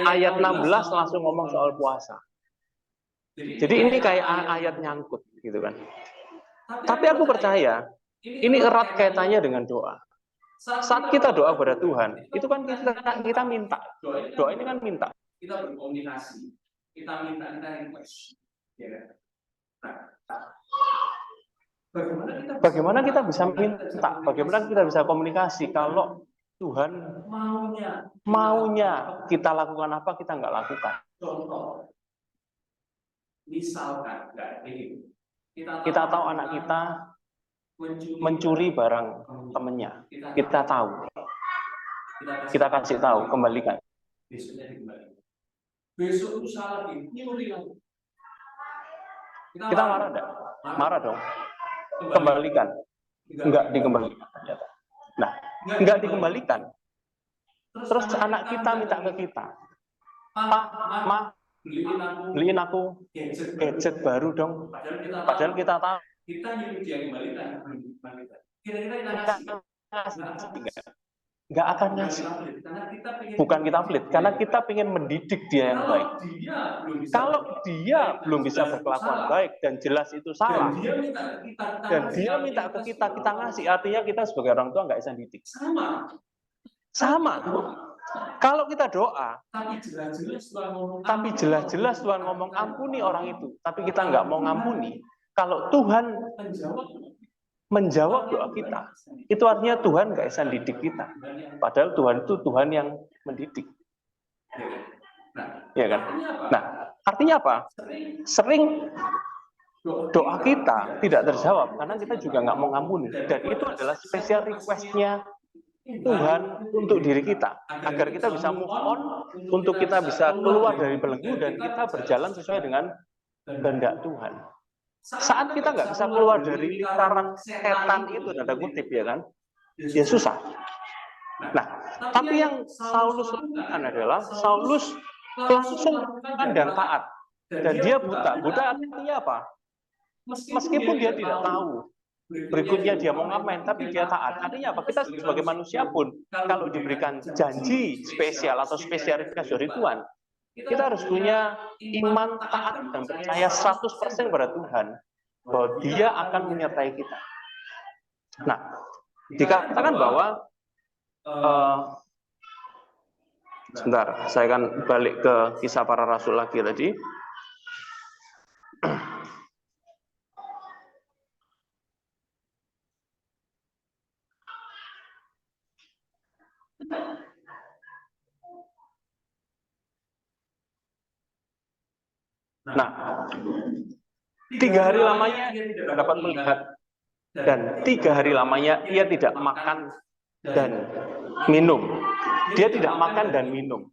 ayat 16 langsung ngomong soal puasa. Jadi ini kayak ayat nyangkut gitu kan. Tapi aku percaya ini erat kaitannya dengan doa. Saat kita doa kepada Tuhan, itu kan kita minta. Doa ini kan minta. Kita berkomunikasi, kita minta, kita request. Bagaimana kita bisa minta? Bagaimana kita bisa komunikasi kalau Tuhan maunya kita lakukan apa, kita nggak lakukan? Contoh, misalkan, kita tahu anak kita mencuri barang temennya, kita tahu, kita kasih tahu, kembalikan. Besoknya dikembalikan. Besok itu salah nyuri lagi. Kita marah enggak? Marah dong. Kembalikan. Enggak dikembalikan ternyata. Nah, nggak dikembalikan. Terus anak kita minta ke kita, Pak, Ma, beliin aku gadget baru dong. Padahal kita tahu kita nyuruh dia kembalikan. Kira-kira kita ngasih nggak akan ngasih. Bukan kita pelit, karena kita ingin mendidik dia yang baik. Kalau dia belum bisa berkelakuan baik dan jelas itu salah, dan dia minta ke kita ngasih, artinya kita sebagai orang tua nggak bisa didik. Sama. Kalau kita doa, tapi jelas-jelas Tuhan ngomong ampuni orang itu, tapi kita nggak mau ngampuni. Kalau Tuhan menjawab doa kita, itu artinya Tuhan nggak bisa didik kita. Padahal Tuhan itu Tuhan yang mendidik. Ya kan? Nah, artinya apa? Sering doa kita tidak terjawab karena kita juga nggak mau ngampuni. Dan itu adalah special request-nya Tuhan untuk diri kita, agar kita bisa move on, untuk kita bisa keluar dari belenggu dan kita berjalan sesuai dengan kehendak Tuhan. Saat kita nggak bisa keluar dari lingkaran setan itu, tanda kutip ya kan, ya susah. Nah, tapi yang Saulus lakukan adalah Saulus langsung dan taat, dan dia buta. Buta artinya apa? Meskipun dia tidak tahu berikutnya dia mau ngapain, tapi dia taat. Artinya apa? Kita sebagai manusia pun kalau diberikan janji spesial atau spesialitas dari Tuhan, kita harus punya iman, taat, dan percaya 100% pada Tuhan bahwa Dia akan menyertai kita. Nah, dikatakan bahwa sebentar, saya akan balik ke kisah para rasul lagi tadi. Nah, 3 hari lamanya ia tidak dapat melihat, dan 3 hari lamanya ia tidak makan dan minum. Dia tidak makan dan minum.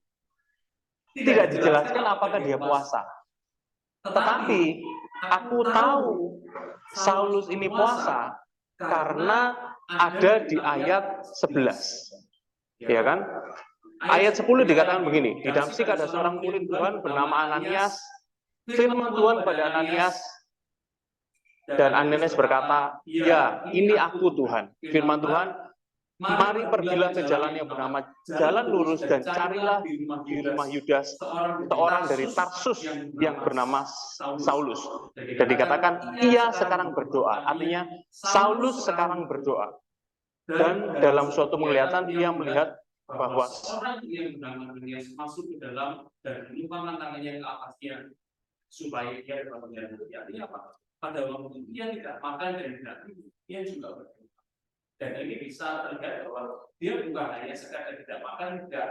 Tidak dijelaskan apakah dia puasa. Tetapi aku tahu Saulus ini puasa karena ada di ayat 11. Ya kan? Ayat 10 dikatakan begini, di Damsyik ada seorang murid Tuhan bernama Ananias. Firman Tuhan kepada Ananias, dan Ananias berkata, ya, ini aku Tuhan. Firman Tuhan, mari pergilah ke jalan yang bernama Jalan Lurus dan carilah di rumah Yudas seorang dari Tarsus yang bernama Saulus. Dan dikatakan, ia sekarang berdoa. Artinya, Saulus sekarang berdoa. Dan dalam suatu penglihatan, ia melihat bahwa seorang yang bernama Ananias masuk ke dalam dan menumpangkan tangannya ke atasnya supaya dia dapat melihat. Artinya apa? Pada waktu itu dia tidak makan dan tidak minum, dia juga berdoa. Dan ini bisa terlihat bahwa dia bukan hanya sekadar tidak makan, tidak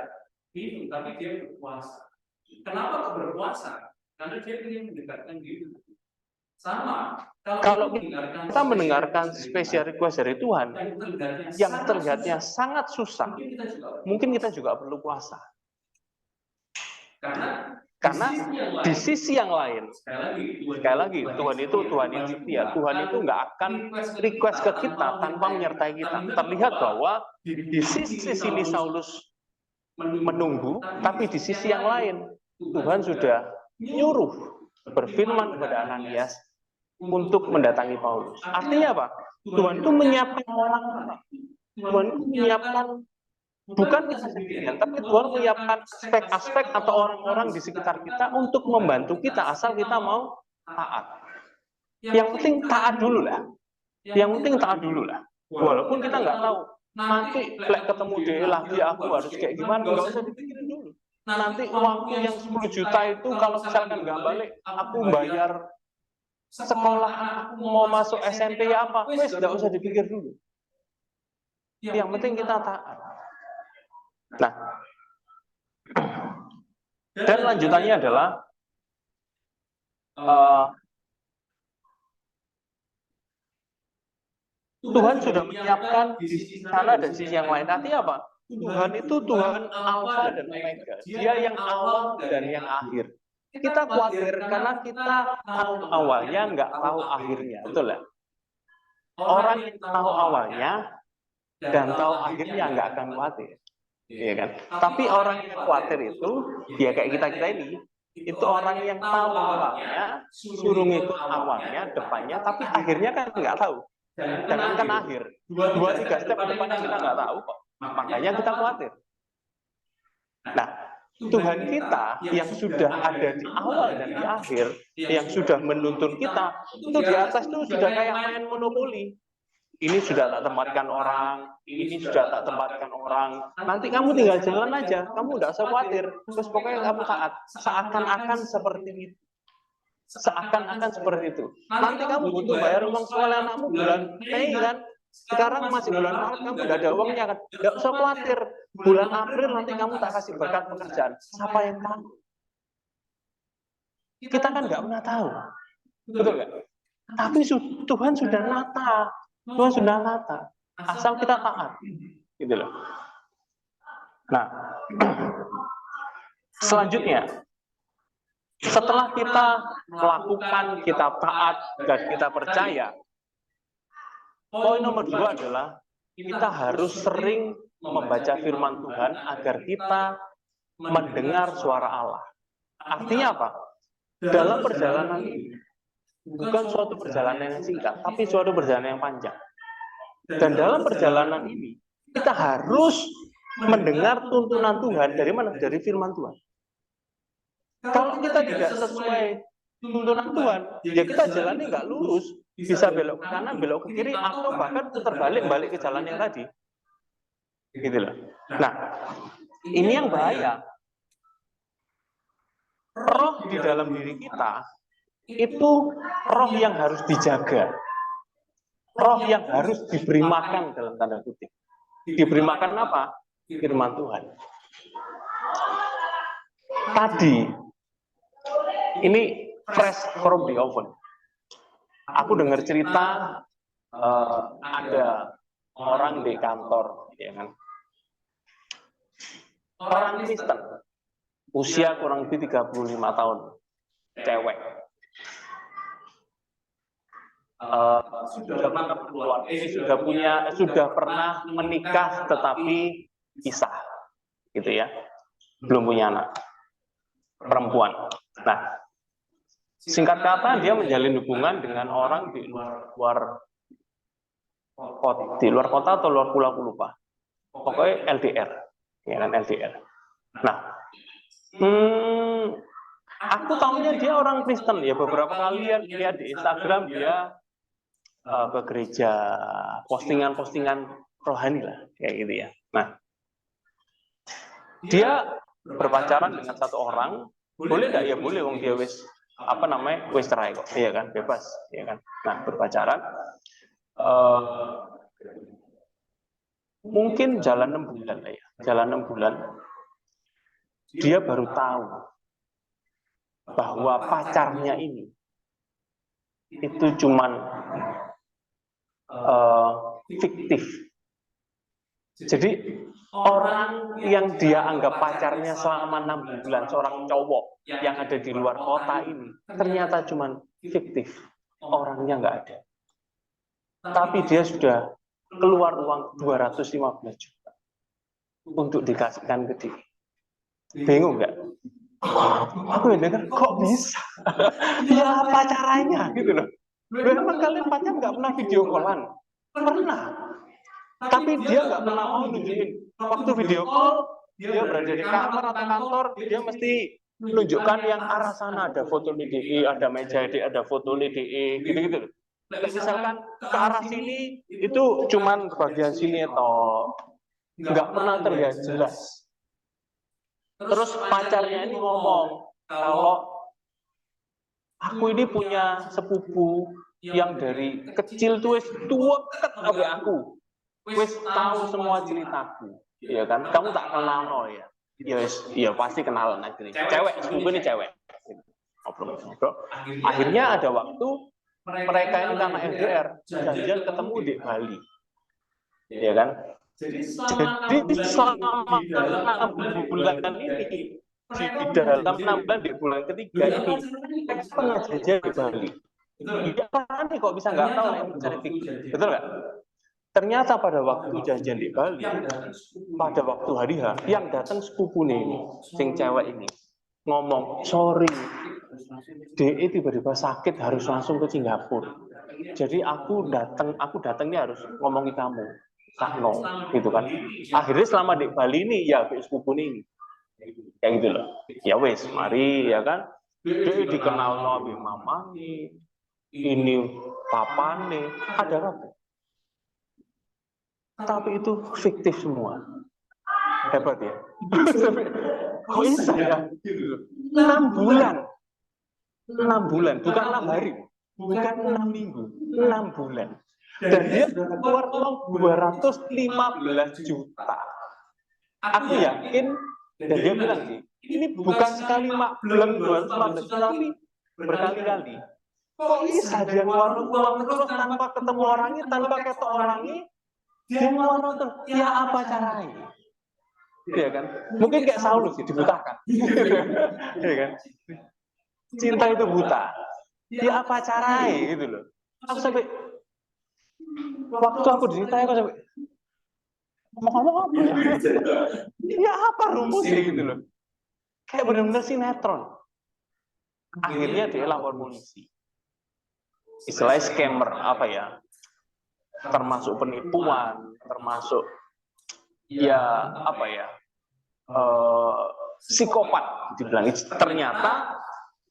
minum, tapi dia berpuasa. Kenapa berpuasa? Karena dia ingin mendekatkan diri. Sama. Kalau kita mendengarkan special request dari Tuhan yang terlihatnya sangat susah, mungkin kita juga perlu puasa. Karena di sisi yang lain, sekali lagi, Tuhan itu Tuhan yang setia. Tuhan itu nggak akan request ke kita tanpa menyertai kita. Terlihat bahwa di sisi sini Saulus menunggu, tapi di sisi yang lain, Tuhan sudah nyuruh berfirman kepada Ananias untuk mendatangi Paulus. Artinya apa? Tuhan itu menyiapkan orang. Tuhan itu menyiapkan bukan kita sendirian, tapi Tuhan menyiapkan aspek-aspek atau orang-orang di sekitar kita untuk membantu kita asal kita mau taat. Yang penting taat dulu lah. Yang penting taat dulu lah. Walaupun kita nggak tahu nanti ketemu dia lagi aku harus kayak gimana, nggak usah dipikirin dulu. Nanti uangku yang 10 juta itu kalau misalkan nggak balik, aku bayar sekolah, aku mau masuk SMP apa, wes nggak usah dipikir dulu. Yang penting kita taat. Nah, dan lanjutannya adalah Tuhan sudah menyiapkan di sisi sana dan sisi yang lain. Artinya apa? Tuhan itu Tuhan Alfa dan Omega. Dia yang awal dan yang akhir. Kita khawatir karena kita tahu awalnya, nggak tahu akhirnya. Betul ya? Orang yang tahu awalnya, dan tahu akhirnya nggak akan khawatir, ya kan? Tapi orang yang khawatir itu, ya kayak kita ini, itu orang yang tahu awalnya, suruh ngikut awalnya, depannya, tapi akhirnya kan nggak tahu. Jangankan akhir, 2-3 step depannya kita nggak tahu kok. Makanya kita khawatir. Nah, Tuhan kita yang sudah ada di awal dan di akhir, yang sudah menuntun kita, itu di atas itu sudah kayak main monopoli. Ini sudah tak tempatkan orang, ini sudah tak tempatkan orang. Nanti kamu tinggal jalan aja, kamu nggak usah khawatir. Terus pokoknya kamu taat, seakan-akan seperti itu. Seakan-akan seperti itu. Nanti kamu butuh bayar uang sekolah anakmu bulan Mei kan? Sekarang masih bulan Maret, kamu udah ada uangnya kan? Nggak usah khawatir. Bulan April nanti kamu tak kasih berkat pekerjaan. Siapa yang tahu? Kita kan nggak pernah tahu. Betul nggak? Tapi Tuhan sudah nata. Tuhan sudah nata. Asal kita taat. Gitu loh. Nah, selanjutnya, setelah kita melakukan, kita taat, dan kita percaya, poin nomor 2 adalah kita harus sering membaca firman Tuhan agar kita mendengar suara Allah. Artinya apa? Dalam perjalanan ini, bukan suatu perjalanan yang singkat, tapi suatu perjalanan yang panjang. Dan dalam perjalanan ini, kita harus mendengar tuntunan Tuhan dari mana? Dari firman Tuhan. Kalau kita tidak sesuai tuntunan Tuhan, ya kita jalannya nggak lurus, bisa belok ke kanan, belok ke kiri, atau bahkan putar balik ke jalan yang tadi. Gitu loh. Nah, ini yang bahaya. Roh di dalam diri kita itu roh yang harus dijaga, roh yang harus diberi makan dalam tanda kutip. Diberi makan apa? Firman Tuhan. Tadi ini fresh from the oven. Aku dengar cerita ada orang di kantor, ya kan? Orang Kristen, usia kurang lebih 35 tahun, cewek. Sudah pernah menikah tetapi pisah, gitu ya, belum punya anak, perempuan. Nah, singkat kata dia menjalin hubungan dengan orang di luar kota atau luar pulau, aku lupa. Pokoknya LDR, ya kan, LDR. Nah, aku tahunya dia orang Kristen ya. Beberapa kali lihat di Instagram dia ke gereja, postingan-postingan rohani lah, kayak gitu ya. Nah, dia berpacaran dengan satu orang, boleh nggak? Ya boleh, wong dia wis wis cerai kok, iya kan, bebas, ya kan. Nah, berpacaran, mungkin jalan 6 bulan lah ya, jalan 6 bulan, dia baru tahu bahwa pacarnya ini itu cuman fiktif. Jadi orang yang dia anggap pacarnya selama 6 bulan, seorang cowok yang ada di luar kota ini, ternyata cuman fiktif. Orangnya nggak ada. Tapi dia sudah keluar uang 215 juta untuk dikasihkan ke dia. Bingung nggak? Aku dengar, kok bisa? Ya pacarannya gitu loh. Memang kalian pacaran nggak pernah video callan? Pernah. Tapi dia nggak pernah mau nunjukin. Waktu video call, dia berada di kamar atau kantor, dia mesti menunjukkan yang arah sana, ada foto DE, ada meja DE, ada foto DE, gitu-gitu. Misalkan ke arah sini, itu cuman bagian sini atau nggak pernah terlihat jelas. Terus pacarnya ini ngomong, kalau aku ini punya sepupu yang dari kecil tuh tua sampai aku, wis tahu semua ceritaku, ya kan? Kamu tak kenal no ya? Ya pasti kenal nanti. Cewek, sepupu ini cewek. Ngobrol. Akhirnya ada waktu mereka ini karena LDR janjian ketemu di Bali, ya kan? Jadi selama 6 bulan ini, di dalam 6 bulan di bulan ketiga ini, mereka pernah janjian di Bali. Dia kan nih kok bisa nggak tahu yang mencari fikir, betul nggak? Ternyata pada waktu janjian di Bali, pada waktu hari H, yang datang sepupu ini, sing cewek ini, ngomong, sorry, DE tiba-tiba sakit harus langsung ke Singapura. Jadi aku datangnya harus ngomongin kamu, Sakno, gitu kan. Akhirnya selama di Bali ini ya sepupu ini, kayak gitu loh. Ya wes, mari ya kan. DE dikenal nabi mama ini papa nih, ada apa? Tapi itu fiktif semua. Hebat ya. Kok bisa ya? 6 bulan. 6 bulan, bukan 6 hari. Bukan 6 minggu, 6 bulan. Dan dia keluar uang 215 juta. Aku yakin, dan dia bilang sih, ini bukan sekali bulan 215 juta, tapi berkali-kali. Kok bisa dia ngeluarin uang terus tanpa ketemu orangnya, tanpa ketok orangnya, dia ngeluarin terus, ya apa caranya? Iya kan? Mungkin kayak Saulus sih, dibutakan. Iya kan? Cinta itu buta. Ya apa caranya gitu loh. Aku sampai waktu aku ditanya, aku sampai ngomong apa ya? Ya apa rumusnya gitu loh. Kayak benar-benar sinetron. Akhirnya dia lapor polisi. Istilahnya scammer apa ya? Termasuk penipuan, termasuk ya apa ya? Psikopat dibilang. Ternyata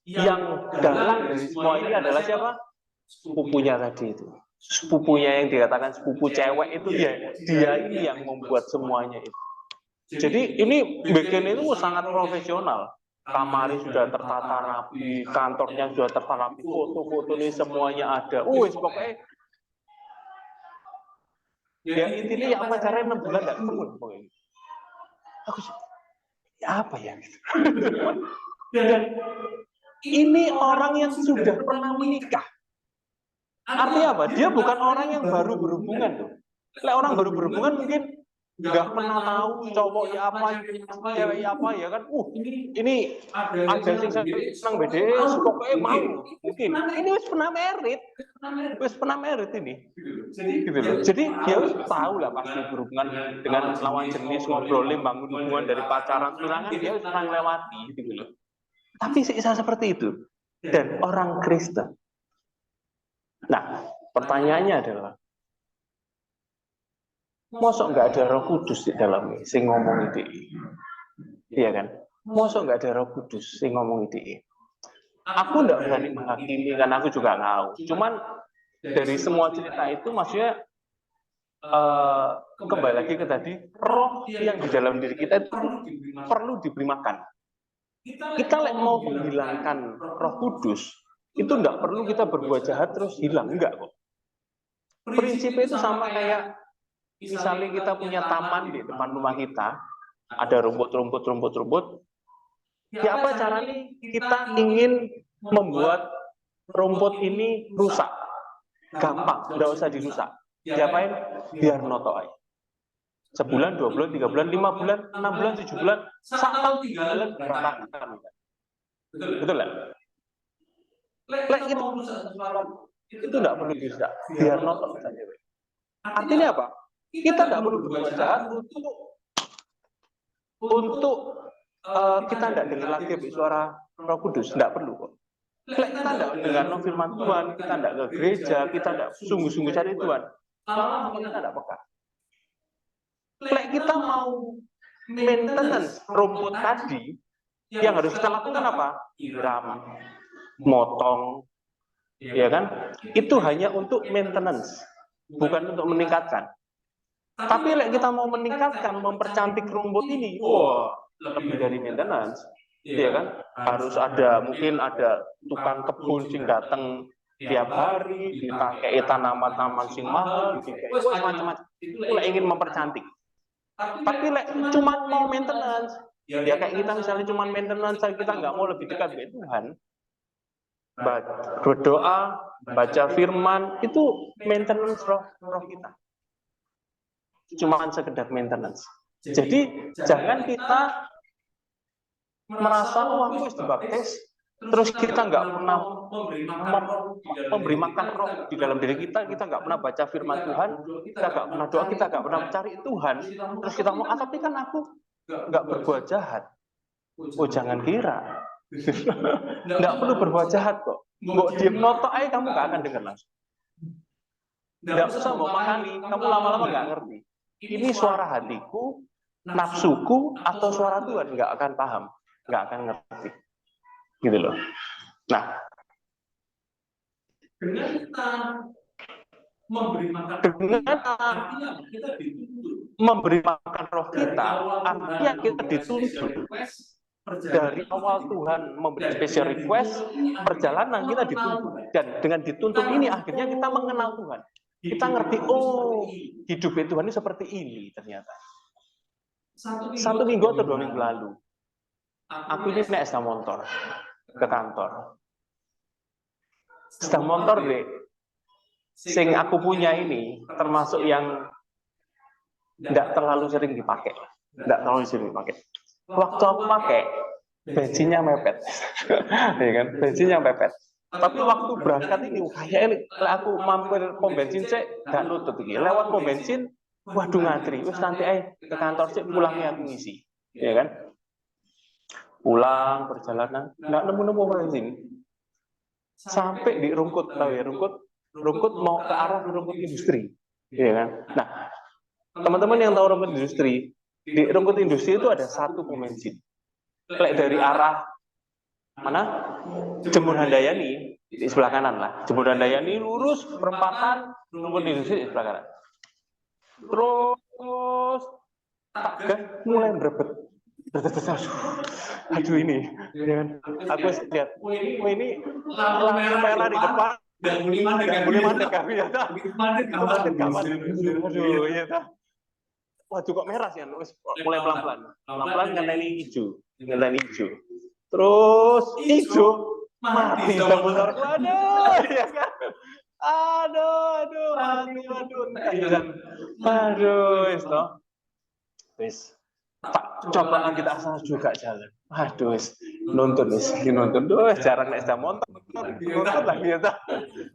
yang dalang dari semua ini adalah siapa? Sepupunya tadi itu. Sepupunya yang dikatakan sepupu cewek itu dia ini yang membuat semuanya itu. Jadi ini bikin itu sangat profesional. Kamarnya sudah tertata rapi, kantornya sudah tertata rapi, foto-foto ini semuanya ada. Pokoknya ya intinya ya apa caranya 6 bulan nggak ketemu pokoknya. Aku ya apa ya gitu. Dan ini orang yang sudah pernah menikah. Artinya apa? Dia bukan orang yang baru berhubungan tuh. Orang baru berhubungan mungkin nggak pernah tahu cowok ya apa, cewek ya apa ya kan. Ini ada yang senang BDS, pokoknya mau. Mungkin ini wis pernah merit ini. Gitu loh. Jadi dia tahu lah pasti berhubungan dengan lawan jenis, ngobrolin, bangun hubungan dari pacaran, tunangan dia pernah lewati gitu loh. Tapi sisa seperti itu. Dan orang Kristen. Nah, pertanyaannya adalah, mosok nggak ada Roh Kudus di dalamnya, sing ngomong itu, iya kan? Mosok nggak ada Roh Kudus sing ngomong itu. Aku nggak berani menghakimi karena aku juga nggak tahu. Cuman dari semua cerita itu, maksudnya kembali lagi ke tadi, roh yang di dalam diri kita itu perlu diberi makan. Kita mau menghilangkan Roh Kudus, itu enggak perlu kita berbuat jahat terus hilang, enggak kok. Prinsipnya itu sama kayak misalnya kita punya taman di depan rumah kita, ada rumput. Ya apa caranya kita ingin membuat rumput ini rusak? Gampang, enggak usah dirusak. Diapain? Biar noto aja. Sebulan, 2 bulan, 3 bulan, 5 bulan, 6 bulan, 7 bulan, sampai 3 bulan berantakan. Betul lah. Itu enggak perlu dirusak. Biar noto saja. Artinya apa? Kita enggak perlu berbuat jahat untuk kita enggak dengar lagi suara Roh Kudus, enggak perlu kok. Kita enggak dengar firman Tuhan, kita enggak ke gereja, kita enggak sungguh-sungguh cari Tuhan. Kalau kita enggak peka. Kita mau maintenance rumput tadi, yang harus kita lakukan apa? Iram, motong, ya kan? Itu hanya untuk maintenance, bukan untuk meningkatkan. Tapi kita mau meningkatkan, mempercantik rumput ini, lebih dari maintenance, ya kan? Harus ada, mungkin ada tukang kebun sing datang tiap hari, dipakai tanaman-tanaman sing mahal, macam-macam. Itu ingin mempercantik. Tapi cuma mau maintenance, ya kayak kita misalnya cuma maintenance, kita nggak mau lebih dekat dengan Tuhan, berdoa, baca firman, itu maintenance roh kita. Cuma sekedar maintenance. Jadi jangan kita merasa aku harus dibaptis, terus kita nggak pernah memberi makan roh di dalam diri kita nggak pernah baca firman Tuhan, kita nggak pernah doa, kita nggak pernah mencari Tuhan, terus kita mau, tapi kan aku nggak berbuat jahat. Oh jangan kira, nggak perlu berbuat jahat kok. Mau diem noto aja kamu nggak akan dengar langsung. Nggak usah mau makani, kamu lama-lama nggak ngerti. Ini suara hatiku, nafsuku, atau suara Tuhan, nggak akan paham, nggak akan ngerti. Gitu loh. Nah, dengan kita memberi makan memberi makan roh kita, artinya kita dituntut. Dari awal Tuhan memberi special request, perjalanan kita dituntut. Dan dengan dituntut ini akhirnya kita mengenal Tuhan. Kita ngerti, oh hidup Tuhan ini seperti ini ternyata. 1 minggu atau 2 minggu lalu, aku ini naik sepeda motor ke kantor. Sepeda motor deh, sing aku punya ini termasuk yang tidak terlalu sering dipakai. Waktu aku pakai, bensinnya mepet. Ya kan? Bensinnya mepet. Tapi waktu berangkat ini, kayaknya aku mampir pom bensin, saya nggak nutut. Lewat pom bensin, waduh ngantri. Terus nanti ke kantor sih pulangnya aku ngisi. Ya kan? Pulang, perjalanan, nggak nemu-nemu bensin. Sampai di Rungkut, tahu ya, Rungkut mau ke arah Rungkut Industri. Ya kan? Nah, teman-teman yang tahu Rungkut Industri, di Rungkut Industri itu ada 1 pom bensin. Dari arah mana? Jemur Handayani di sebelah kanan lah. Jemur Handayani lurus perempatan Rungkut Industri di sebelah kanan. Terus mulai berebet. Aduh ini, aku lihat, ini lampu merah di depan. Nggak boleh mandek kami ya. Aduh ya. Waduh kok merah sih, mulai pelan-pelan ngenteni hijau, terus hijau mati motor, aduh ya kan, aduh wis coba kita asal juga jalan, aduh wis nonton tuh jarang naik sepeda motor, nonton lagi ya,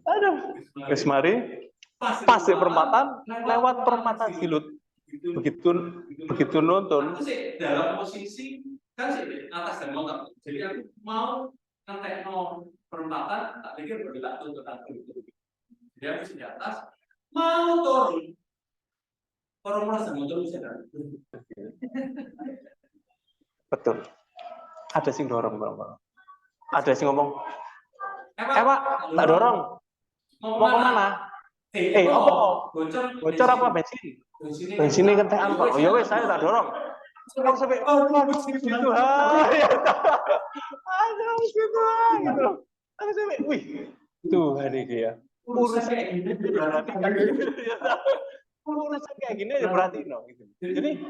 aduh wis mari pas di perempatan, lewat perempatan Silut. Begitu nonton aku sih dalam posisi kan sih atas dan motor, jadi aku mau ngetek perempatan, tak pikir berbeda tuntutan itu, jadi aku di atas mau turun, orang dan motor bisa jalan. Betul, ada sing dorong, ada sing ngomong, Pak, tak dorong, mau kemana? Apa? Bocor apa bensin? Bensinnya kentekan Pak. Oh ya wes, saya tak dorong. Aku sampai gitu. Aduh gitu. Aku sampai, wih, Tuhan ini ya. Urusan kayak gini aja perhatiin dong. Gitu. Jadi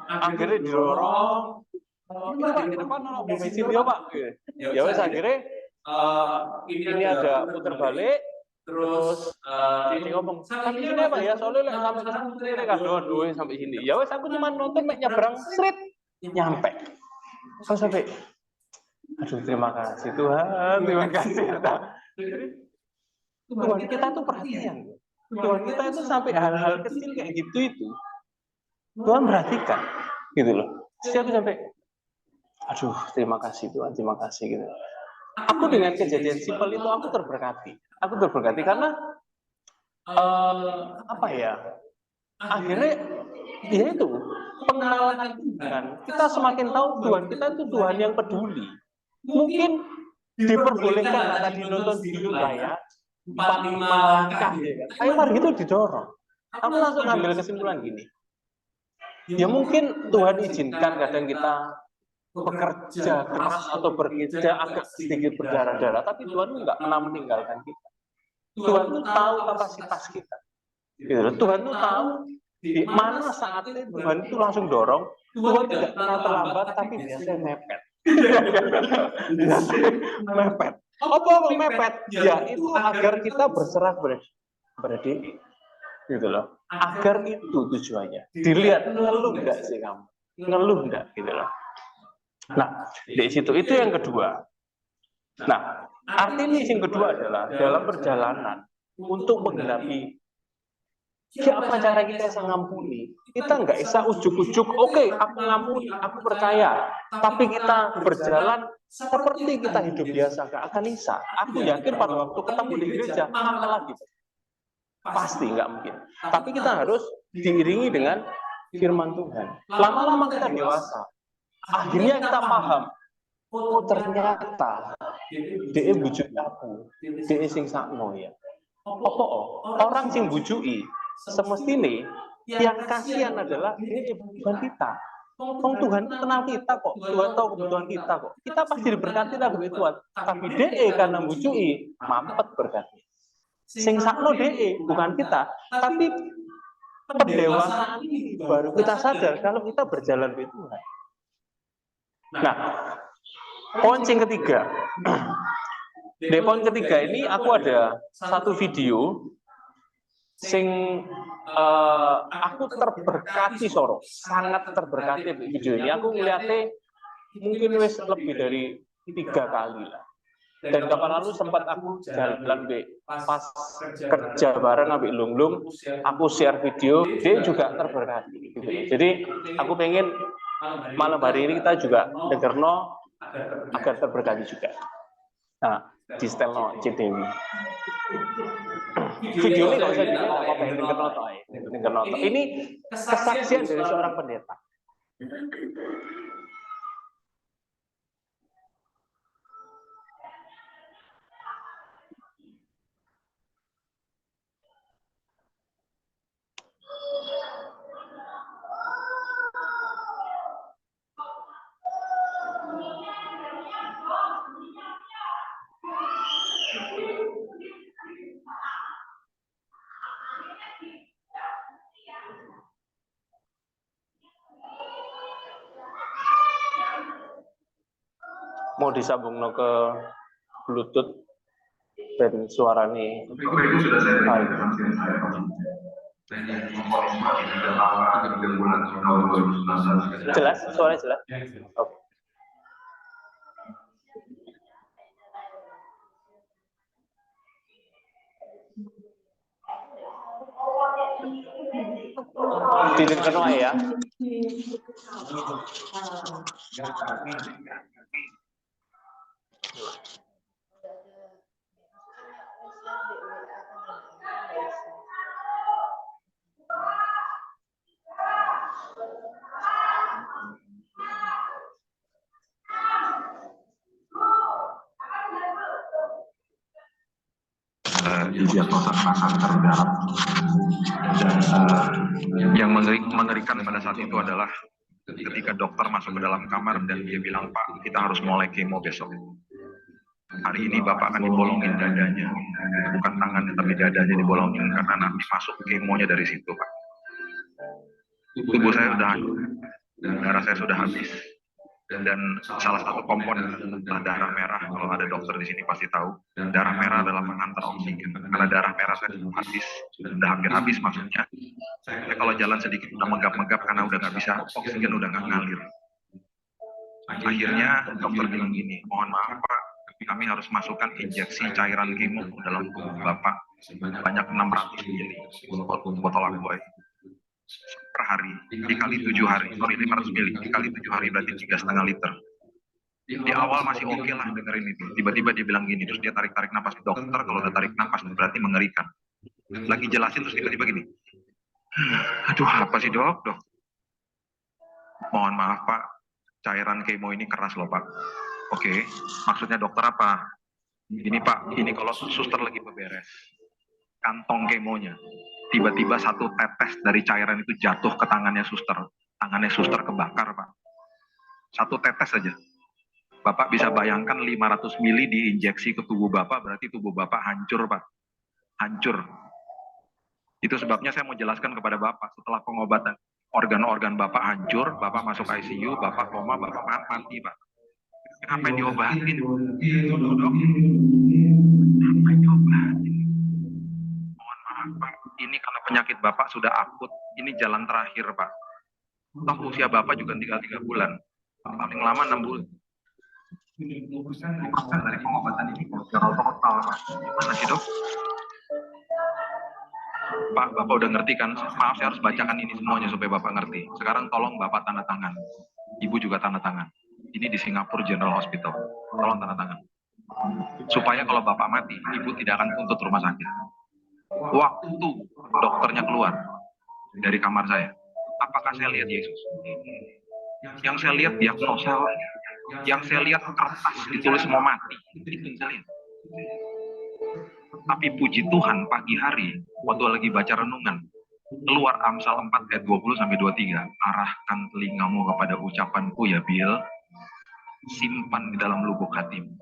akhirnya didorong. Ini di depan mau bensin dia Pak. Ya wes akhirnya ini ada putar balik. Terus ini ngomong sampai sini Pak ya, soalnya sampai sini kadon sampai sini. Ya wes aku cuma nonton nyebrang street nyampe. Aku sampai aduh terima kasih Tuhan, terima kasih. Tuhan kita tuh perhatian. Tuhan kita itu sampai hal-hal kecil kayak gitu itu Tuhan perhatikan gitu loh. Jadi aku sampai aduh terima kasih Tuhan, terima kasih gitu. Aku dengan kejadian simpel itu aku terberkati. Aku terberkati karena apa ya? Akhirnya ya itu pengenalan Tuhan. Kita semakin tahu Tuhan kita itu Tuhan yang peduli. Mungkin diperbolehkan tadi nonton video lah ya 45K ya kan. Ayo mari itu didorong. Aku langsung ngambil kesimpulan gini. Ya mungkin Tuhan izinkan kadang kita bekerja keras atau bekerja agak sedikit berdarah-darah, tapi Tuhan nggak pernah meninggalkan kita. Tuhan tuh tahu kapasitas kita. Gitu. Tuhan tuh tahu di mana saatnya Tuhan itu langsung dorong. Tuhan tidak pernah terlambat, tapi biasanya mepet. Mepet. Apa mepet? Ya itu agar kita berserah pada diri. Gitu loh. Agar itu tujuannya. Dilihat ngeluh enggak sih kamu? Ngeluh enggak gitu loh. Nah, di situ itu yang kedua. Nah, artinya yang kedua adalah dalam perjalanan untuk menggenapi siapa cara kita bisa ngampuni. Kita nggak bisa ujuk-ujuk, oke, aku ngampuni, aku percaya. Tapi kita berjalan seperti kita hidup biasa, nggak akan bisa. Aku yakin pada waktu ketemu di gereja, apa lagi? Pasti nggak mungkin. Tapi kita harus diiringi dengan firman Tuhan. Lama-lama kita dewasa. Akhirnya kita paham, oh ternyata dia bujuk aku, dia sing sakno ya. Orang sing bujui semestine yang kasihan adalah dia bukan kita. Tuhan kenal kita kok, Tuhan tahu kebutuhan kita kok. Kita pasti diberkati lah Tuhan. Tapi dia karena bujui mampet berkati. Sing sakno dia bukan kita, tapi pendewasaan ini baru kita sadar kalau kita berjalan dengan Tuhan. Nah, poin yang ketiga. Di poin ketiga ini aku ada satu video sing aku terberkati Soro, sangat terberkati video ini. Aku ngeliatnya mungkin wis lebih dari 3 kali lah. Dan kapan lalu sempat aku jalan pas kerja bareng ambil lunglung, aku share video, dia juga terberkati. Gitu. Jadi aku pengen malam hari ini kita juga dengerno agar terberkati juga. Nah, di setelno CDW. Video ini nggak usah denger nonton. Ini kesaksian dari seorang pendeta. Mau disambung ke Bluetooth dan suaranya. Jelas, suaranya jelas. Oke. Didengar ya. Didiagnosa kanker darah dan yang mengerikan pada saat itu adalah ketika dokter masuk ke dalam kamar dan dia bilang, Pak, kita harus mulai kemo besok. Hari ini Bapak akan dibolongin dadanya, bukan tangannya tapi dadanya dibolongin karena nanti masuk kemonya dari situ, Pak. Tubuh saya sudah hancur, darah saya sudah habis. Dan salah satu komponen adalah darah merah. Kalau ada dokter di sini pasti tahu, darah merah adalah pengantar oksigen. Karena darah merah saya sudah habis, sudah hampir habis maksudnya. Saya kalau jalan sedikit udah megap-megap karena udah nggak bisa, oksigen udah nggak ngalir. Akhirnya dokter bilang gini, mohon maaf Pak, kami harus masukkan injeksi cairan kemo dalam tubuh Bapak banyak 600 mili botol aqua per hari, dikali 7 hari, sorry 500 mili, dikali 7 hari berarti 3,5 liter. Di awal masih oke lah dengerin itu, tiba-tiba dia bilang gini, terus dia tarik-tarik napas. Dokter kalau udah tarik napas berarti mengerikan. Lagi jelasin terus tiba-tiba gini, aduh apa sih dok? Mohon maaf Pak, cairan kemo ini keras loh Pak. Oke, maksudnya dokter apa? Ini Pak, ini kalau suster lagi beberes kantong kemonya, tiba-tiba satu tetes dari cairan itu jatuh ke tangannya suster kebakar Pak. Satu tetes saja. Bapak bisa bayangkan 500 mili diinjeksi ke tubuh Bapak, berarti tubuh Bapak hancur Pak. Hancur. Itu sebabnya saya mau jelaskan kepada Bapak, setelah pengobatan organ-organ Bapak hancur, Bapak masuk ICU, Bapak koma, Bapak mati Pak. Kenapa yang diobatin? Dok. Kenapa yang diobatin? Mohon maaf Pak, ini karena penyakit Bapak sudah akut, ini jalan terakhir Pak. Toh usia Bapak juga tinggal 3 bulan. Paling lama 6 bulan. Dari pengobatan ini total, Mas. Gimana sih, Dok? Pak, Bapak udah ngerti kan? Maaf, saya harus bacakan ini semuanya supaya Bapak ngerti. Sekarang tolong Bapak tanda tangan. Ibu juga tanda tangan. Ini di Singapura General Hospital. Tolong tanda tangan. Supaya kalau Bapak mati, Ibu tidak akan tuntut rumah sakit. Waktu dokternya keluar dari kamar saya, apakah saya lihat Yesus? Yang saya lihat diagnosa, yang saya lihat kertas ditulis mau mati. Itu yang saya lihat. Tapi puji Tuhan pagi hari waktu lagi baca renungan keluar Amsal 4 ayat 20-23, arahkan telingamu kepada ucapanku ya Bil, simpan di dalam lubuk hatimu,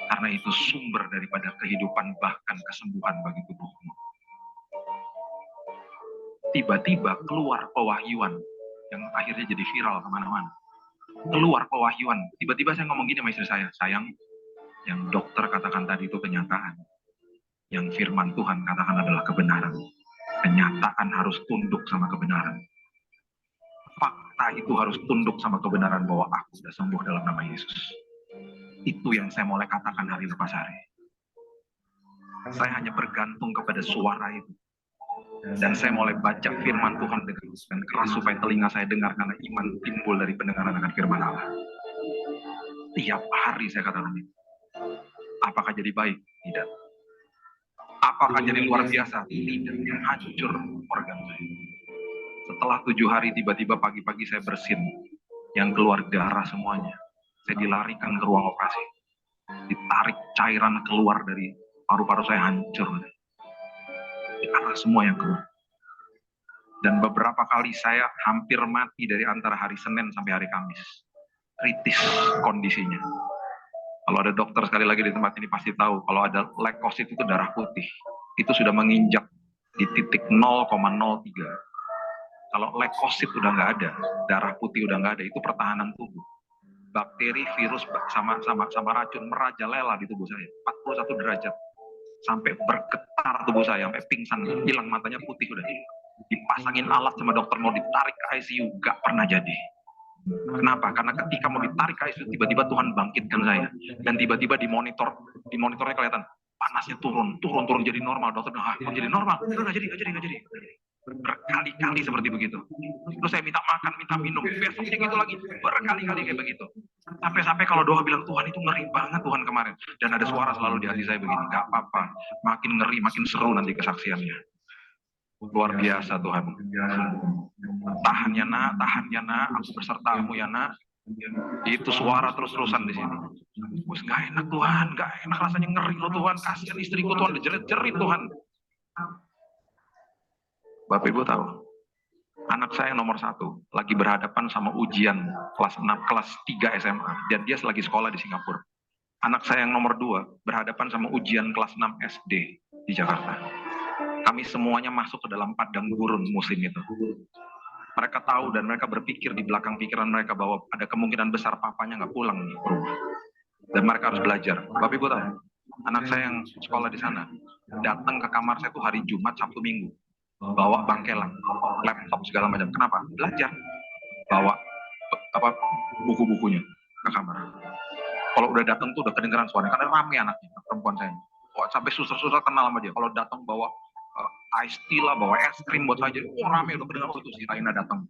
karena itu sumber daripada kehidupan bahkan kesembuhan bagi tubuhmu. Tiba-tiba keluar pewahyuan yang akhirnya jadi viral kemana-mana. Keluar pewahyuan, tiba-tiba saya ngomong gini sama istri saya, sayang, yang dokter katakan tadi itu kenyataan. Yang firman Tuhan katakan adalah kebenaran. Kenyataan harus tunduk sama kebenaran. Fakta itu harus tunduk sama kebenaran bahwa aku sudah sembuh dalam nama Yesus. Itu yang saya mulai katakan hari lepas hari. Saya hanya bergantung kepada suara itu. Dan saya mulai baca firman Tuhan dengan keras supaya telinga saya dengar, karena iman timbul dari pendengaran akan firman Allah. Tiap hari saya katakan itu. Apakah jadi baik? Tidak. Apakah jadi luar biasa? Tidak. Hancur organ saya. Setelah 7 hari tiba-tiba pagi-pagi saya bersin. Yang keluar darah semuanya. Saya dilarikan ke ruang operasi. Ditarik cairan keluar dari paru-paru saya, hancur. Darah semua yang keluar. Dan beberapa kali saya hampir mati dari antara hari Senin sampai hari Kamis. Kritis kondisinya. Kalau ada dokter sekali lagi di tempat ini pasti tahu, kalau ada leukosit itu darah putih, itu sudah menginjak di titik 0,03. Kalau leukosit udah nggak ada, darah putih udah nggak ada, itu pertahanan tubuh. Bakteri, virus sama racun merajalela di tubuh saya, 41 derajat, sampai bergetar tubuh saya, sampai pingsan, hilang matanya putih udah. Dipasangin alat sama dokter mau ditarik ke ICU, nggak pernah jadi. Kenapa? Karena ketika mau ditarik ke ICU, tiba-tiba Tuhan bangkitkan saya. Dan tiba-tiba di monitornya kelihatan, panasnya turun jadi normal. Dokter bilang, kok jadi normal? Nggak jadi. Berkali-kali seperti begitu. Terus saya minta makan, minta minum. Besoknya gitu lagi. Berkali-kali kayak begitu. Sampai-sampai kalau doa bilang, Tuhan itu ngeri banget Tuhan kemarin. Dan ada suara selalu di hati saya begini, nggak apa-apa. Makin ngeri, makin seru nanti kesaksiannya. Luar biasa Tuhan. Tahannya nak, aku bersertamu ya nak. Itu suara terus-terusan di sini. Bos, gak enak Tuhan, gak enak rasanya, ngeri loh Tuhan. Kasihan istriku Tuhan, dijerit-jerit Tuhan. Bapak Ibu tahu, anak saya nomor 1 lagi berhadapan sama ujian kelas 3 SMA, dan dia lagi sekolah di Singapura. Anak saya yang nomor 2 berhadapan sama ujian kelas 6 SD di Jakarta. Kami semuanya masuk ke dalam padang gurun musim itu. Mereka tahu dan mereka berpikir di belakang pikiran mereka bahwa ada kemungkinan besar papanya nggak pulang nih ke rumah. Dan mereka harus belajar. Bapak Ibu tahu, anak saya yang sekolah di sana datang ke kamar saya tuh hari Jumat, Sabtu, Minggu. Bawa bangkelang, laptop segala macam. Kenapa? Belajar. Bawa buku-bukunya ke kamar. Kalau udah datang tuh udah kedengeran suaranya, karena rame anaknya, perempuan saya. Sampai susah-susah kenal sama dia. Kalau datang bawa ice tea lah, bawa es krim buat saja. Rame udah kedengeran itu si Raina datang.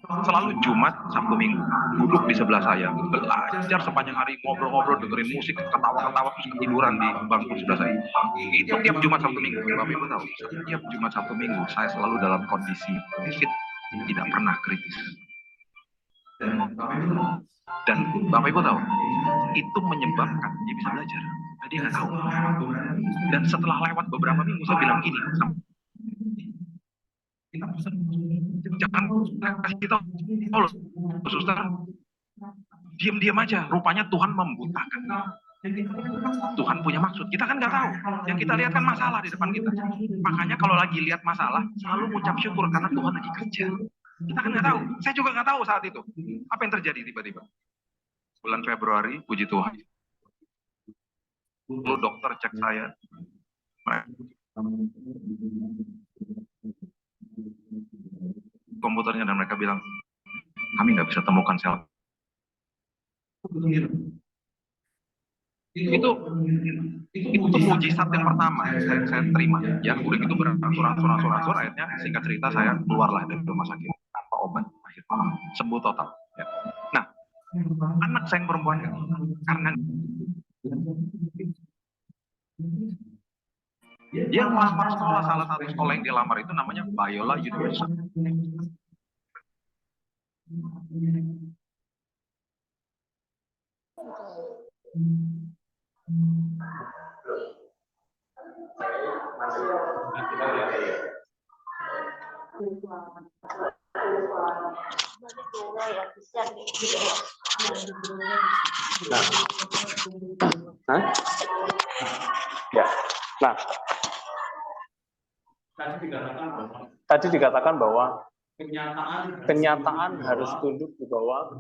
Selalu Jumat, Sabtu, Minggu duduk di sebelah saya, belajar sepanjang hari, ngobrol-ngobrol, dengerin musik, ketawa-ketawa, terus ketiduran di bangku sebelah saya. Itu tiap Jumat, Sabtu, Minggu. Bapak Ibu tahu, setiap Jumat, Sabtu, Minggu saya selalu dalam kondisi fit, tidak pernah kritis. Dan Bapak Ibu tahu, itu menyebabkan dia bisa belajar. Nah, dia nggak tahu. Dan setelah lewat beberapa minggu, saya bilang gini, jangan kasih kita, oh, suster, diam-diam aja. Rupanya Tuhan membutakan. Tuhan punya maksud. Kita kan nggak tahu. Yang kita lihat kan masalah di depan kita. Makanya kalau lagi lihat masalah, selalu ucap syukur karena Tuhan lagi kerja. Kita kan nggak tahu. Saya juga nggak tahu saat itu. Apa yang terjadi tiba-tiba? Bulan Februari, puji Tuhan. Lalu dokter cek saya. Komputernya, dan mereka bilang, kami nggak bisa temukan sel Itu mujizat yang pertama yang saya terima. Ya, udah gitu berangsur-angsur akhirnya singkat cerita saya keluarlah dari rumah sakit tanpa obat, akhirnya sembuh total. Ya. Nah, anak saya yang perempuan karena dia melamar sekolah, salah satu sekolah yang dia lamar itu namanya Biola University. Ya. Nah, tadi dikatakan bahwa kenyataan harus tunduk di bawah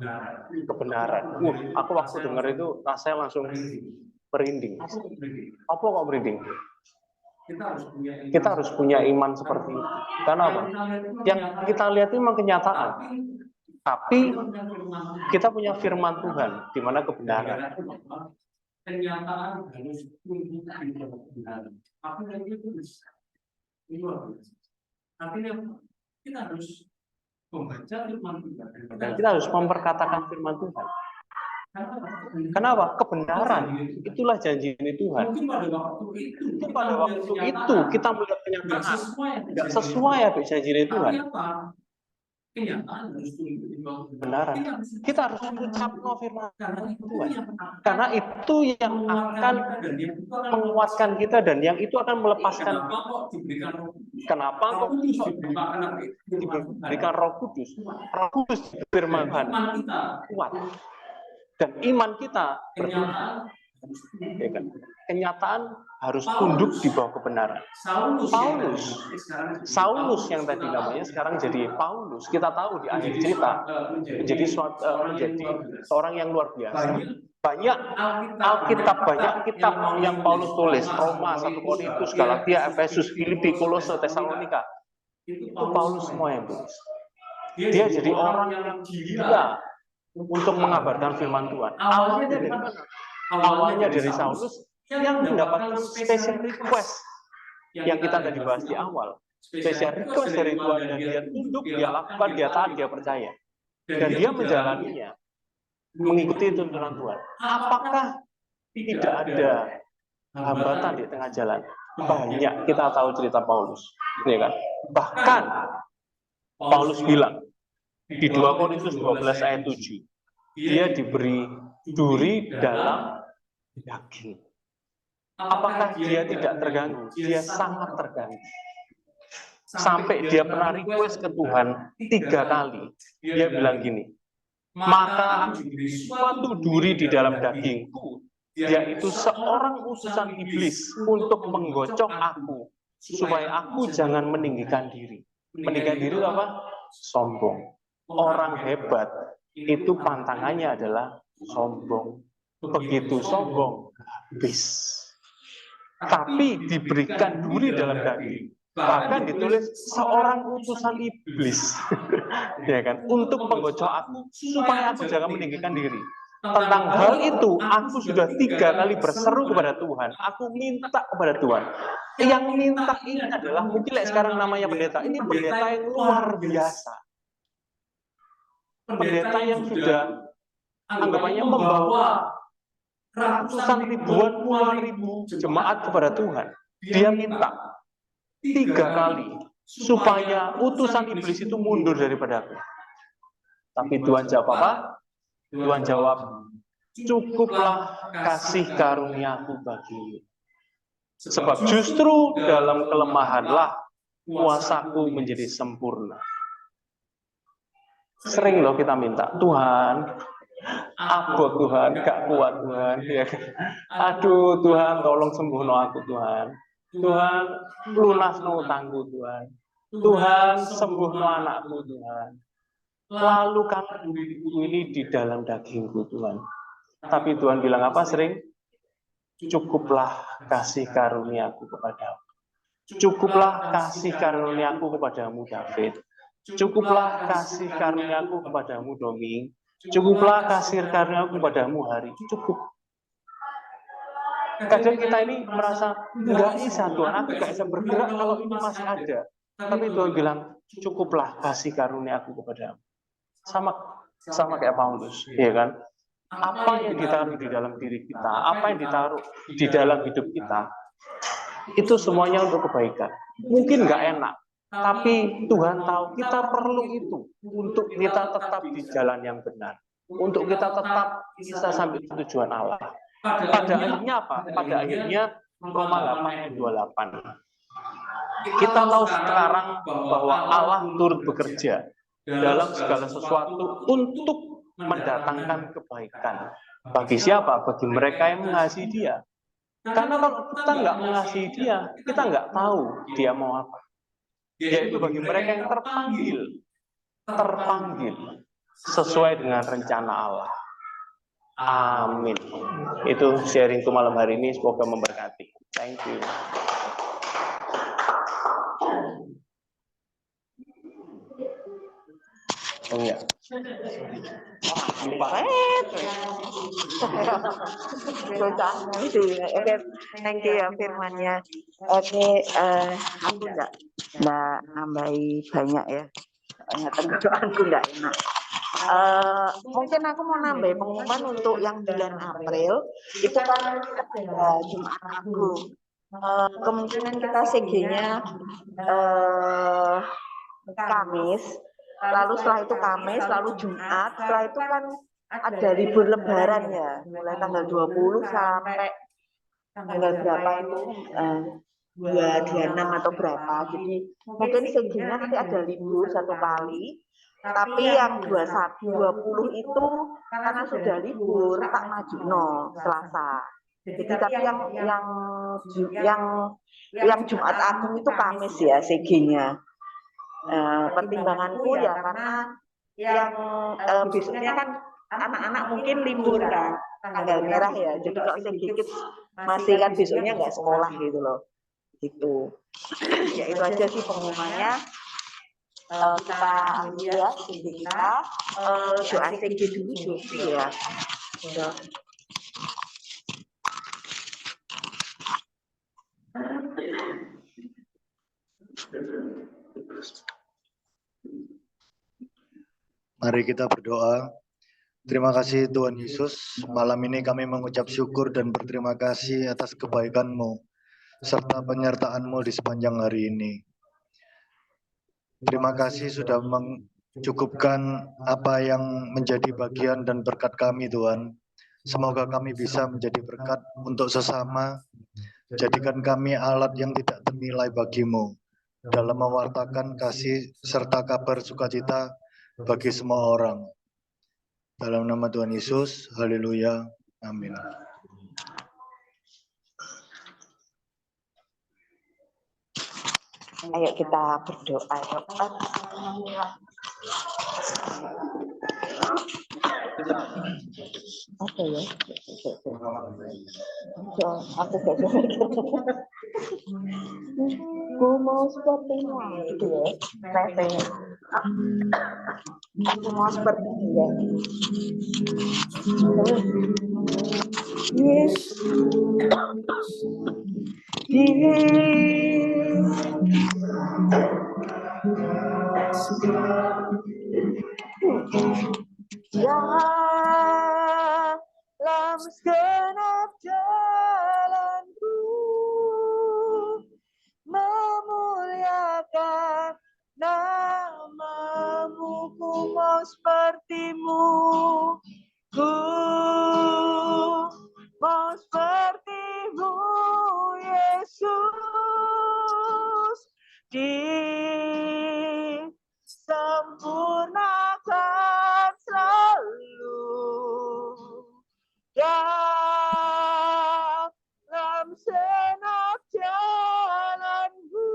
kebenaran. Aku waktu dengar itu rasanya langsung merinding. Apa kok merinding? Kita harus punya iman seperti itu. Karena apa? Yang kita lihat itu memang kenyataan. Tapi kita punya firman Tuhan, di mana kebenaran. Kenyataan harus tunduk di bawah kebenaran. Artinya kita harus membaca firman Tuhan. Dan kita harus memperkatakan firman Tuhan. Kenapa? Kebenaran. Itulah janji Tuhan. Mungkin pada waktu itu kita melihat kenyataan tidak sesuai apa janji Tuhan. Kenyataan harus tunduk di bawah kebenaran. Kita harus mengucap firman Tuhan. Karena itu yang akan menguatkan kita dan yang itu akan melepaskan. Kenapa kok diberikan Roh Kudus? Roh Kudus difirmankan kuat. Dan iman kita kenyataan harus tunduk di bawah kebenaran. Saulus yang tadi namanya sekarang jadi Paulus. Kita tahu di akhir cerita menjadi seorang yang luar biasa. Banyak Alkitab, banyak kitab yang Paulus tulis. Roma, 1 Korintus, Galatia, Efesus, Filipi, Kolose, Tesalonika. Itu Paulus semua yang tulis. Dia jadi orang yang gila untuk mengabarkan firman Tuhan. Awalnya dari mana? Awalnya dari Saulus yang mendapatkan special request yang kita tadi bahas di awal. Special request dari Tuhan dan dia tunduk, dia lakukan, dia taat, dia percaya. Dan dia menjalaninya, mengikuti tuntunan Tuhan. Apakah tidak ada hambatan di tengah jalan? Banyak kita tahu cerita Paulus, ya kan? Bahkan Paulus bilang di 2 Korintus 12 ayat 7, dia diberi duri dalam daging. Apakah dia tidak terganggu? Dia sangat terganggu. Sampai dia pernah request ke Tuhan 3 kali. Dia bilang gini, maka suatu duri di dalam dagingku, yaitu seorang utusan iblis untuk menggocok aku, supaya aku jangan meninggikan diri. Meninggikan diri itu apa? Sombong. Orang hebat itu pantangannya adalah sombong. Begitu sombong, habis. Tapi diberikan duri dalam daging. Bahkan ditulis seorang utusan iblis, ya kan, untuk menggocok aku supaya aku jangan meninggikan diri. Tentang hal itu, aku sudah 3 kali berseru kepada Tuhan. Aku minta kepada Tuhan. Yang minta ini adalah mungkin sekarang namanya pendeta. Ini pendeta yang luar biasa. Pendeta yang sudah anggapannya membawa ratusan ribuan, puluhan ribu jemaat kepada Tuhan. Dia minta 3 kali supaya utusan iblis itu mundur daripada aku. Tapi Tuhan jawab apa? Tuhan jawab, cukuplah kasih karuniaku bagimu. Sebab justru dalam kelemahanlah kuasaku menjadi sempurna. Sering loh kita minta, Tuhan, abot Tuhan, gak kuat Tuhan. Aduh Tuhan, tolong sembuhno aku Tuhan. Tuhan, lunasno utangku Tuhan. Tuhan, sembuhno anakku Tuhan. Lalu kan ini di dalam dagingku Tuhan. Tapi Tuhan bilang apa sering? Cukuplah kasih karuniaku kepadamu. Cukuplah kasih karuniaku kepadamu David. Cukuplah kasih karuniaku kepadamu Domi. Cukuplah kasih karuniamu kepadamu hari. Cukup. Kadang kita ini merasa, nggak bisa Tuhan, aku nggak bisa bergerak kalau ini masih ada. Tapi Tuhan bilang, cukuplah kasih karunia-Aku kepadamu. Sama kayak Paulus, ya kan? Apa yang ditaruh di dalam diri kita, apa yang ditaruh di dalam hidup kita, itu semuanya untuk kebaikan. Mungkin nggak enak, tapi Tuhan tahu kita perlu itu untuk kita tetap di jalan yang benar, untuk kita tetap bisa sampai tujuan Allah. Pada akhirnya apa? Pada akhirnya Roma 8:28. Kita tahu sekarang bahwa Allah turut bekerja dalam segala sesuatu untuk mendatangkan kebaikan. Bagi siapa? Bagi mereka yang mengasihi Dia. Karena kalau kita nggak mengasihi Dia, kita nggak tahu Dia mau apa. Yaitu bagi mereka yang terpanggil sesuai dengan rencana Allah. Amin. Itu sharingku malam hari ini, semoga memberkati. Thank you. Oh ya. Oke, thank you ya firmannya. Oke, aku nggak nambahi banyak ya. Soalnya tenggorokanku nggak enak. Mungkin aku mau nambahin pengumuman untuk yang bulan April itu kan ada Jumat Agung. Kemungkinan kita CG-nya Kamis, lalu setelah itu Kamis, lalu Jumat, setelah itu kan ada libur Lebaran ya, mulai tanggal 20 sampai tanggal berapa itu, 26 atau berapa. Jadi mungkin CG-nya nanti ada libur satu kali. Tapi yang 20 itu karena sudah libur tak maju Selasa. Jadi tapi yang Jumat Agung itu Kamis ya CG-nya. Pertimbanganku ya karena yang besoknya kan anak-anak mungkin libur kan tanggal merah ya. Jadi kalau CG masih kan besoknya nggak sekolah gitu loh. Gitu. Ya itu aja sih pengumumannya. Kita ambil ya CG kita, doa CG dulu ya. Mari kita berdoa. Terima kasih Tuhan Yesus, malam ini kami mengucap syukur dan berterima kasih atas kebaikan-Mu serta penyertaan-Mu di sepanjang hari ini. Terima kasih sudah mencukupkan apa yang menjadi bagian dan berkat kami Tuhan. Semoga kami bisa menjadi berkat untuk sesama. Jadikan kami alat yang tidak ternilai bagi-Mu dalam mewartakan kasih serta kabar sukacita bagi semua orang. Dalam nama Tuhan Yesus, haleluya, amin. Ayo kita berdoa. Apa ya? Aku Ku mau sepertimu gitu ya. Aku mau seperti dia. Yes. Dalam segenap jalanku memuliakan nama-Mu, ku mau seperti-Mu, ku mau seperti-Mu, Yesus, disempurnakan selalu dalam segenap jalanku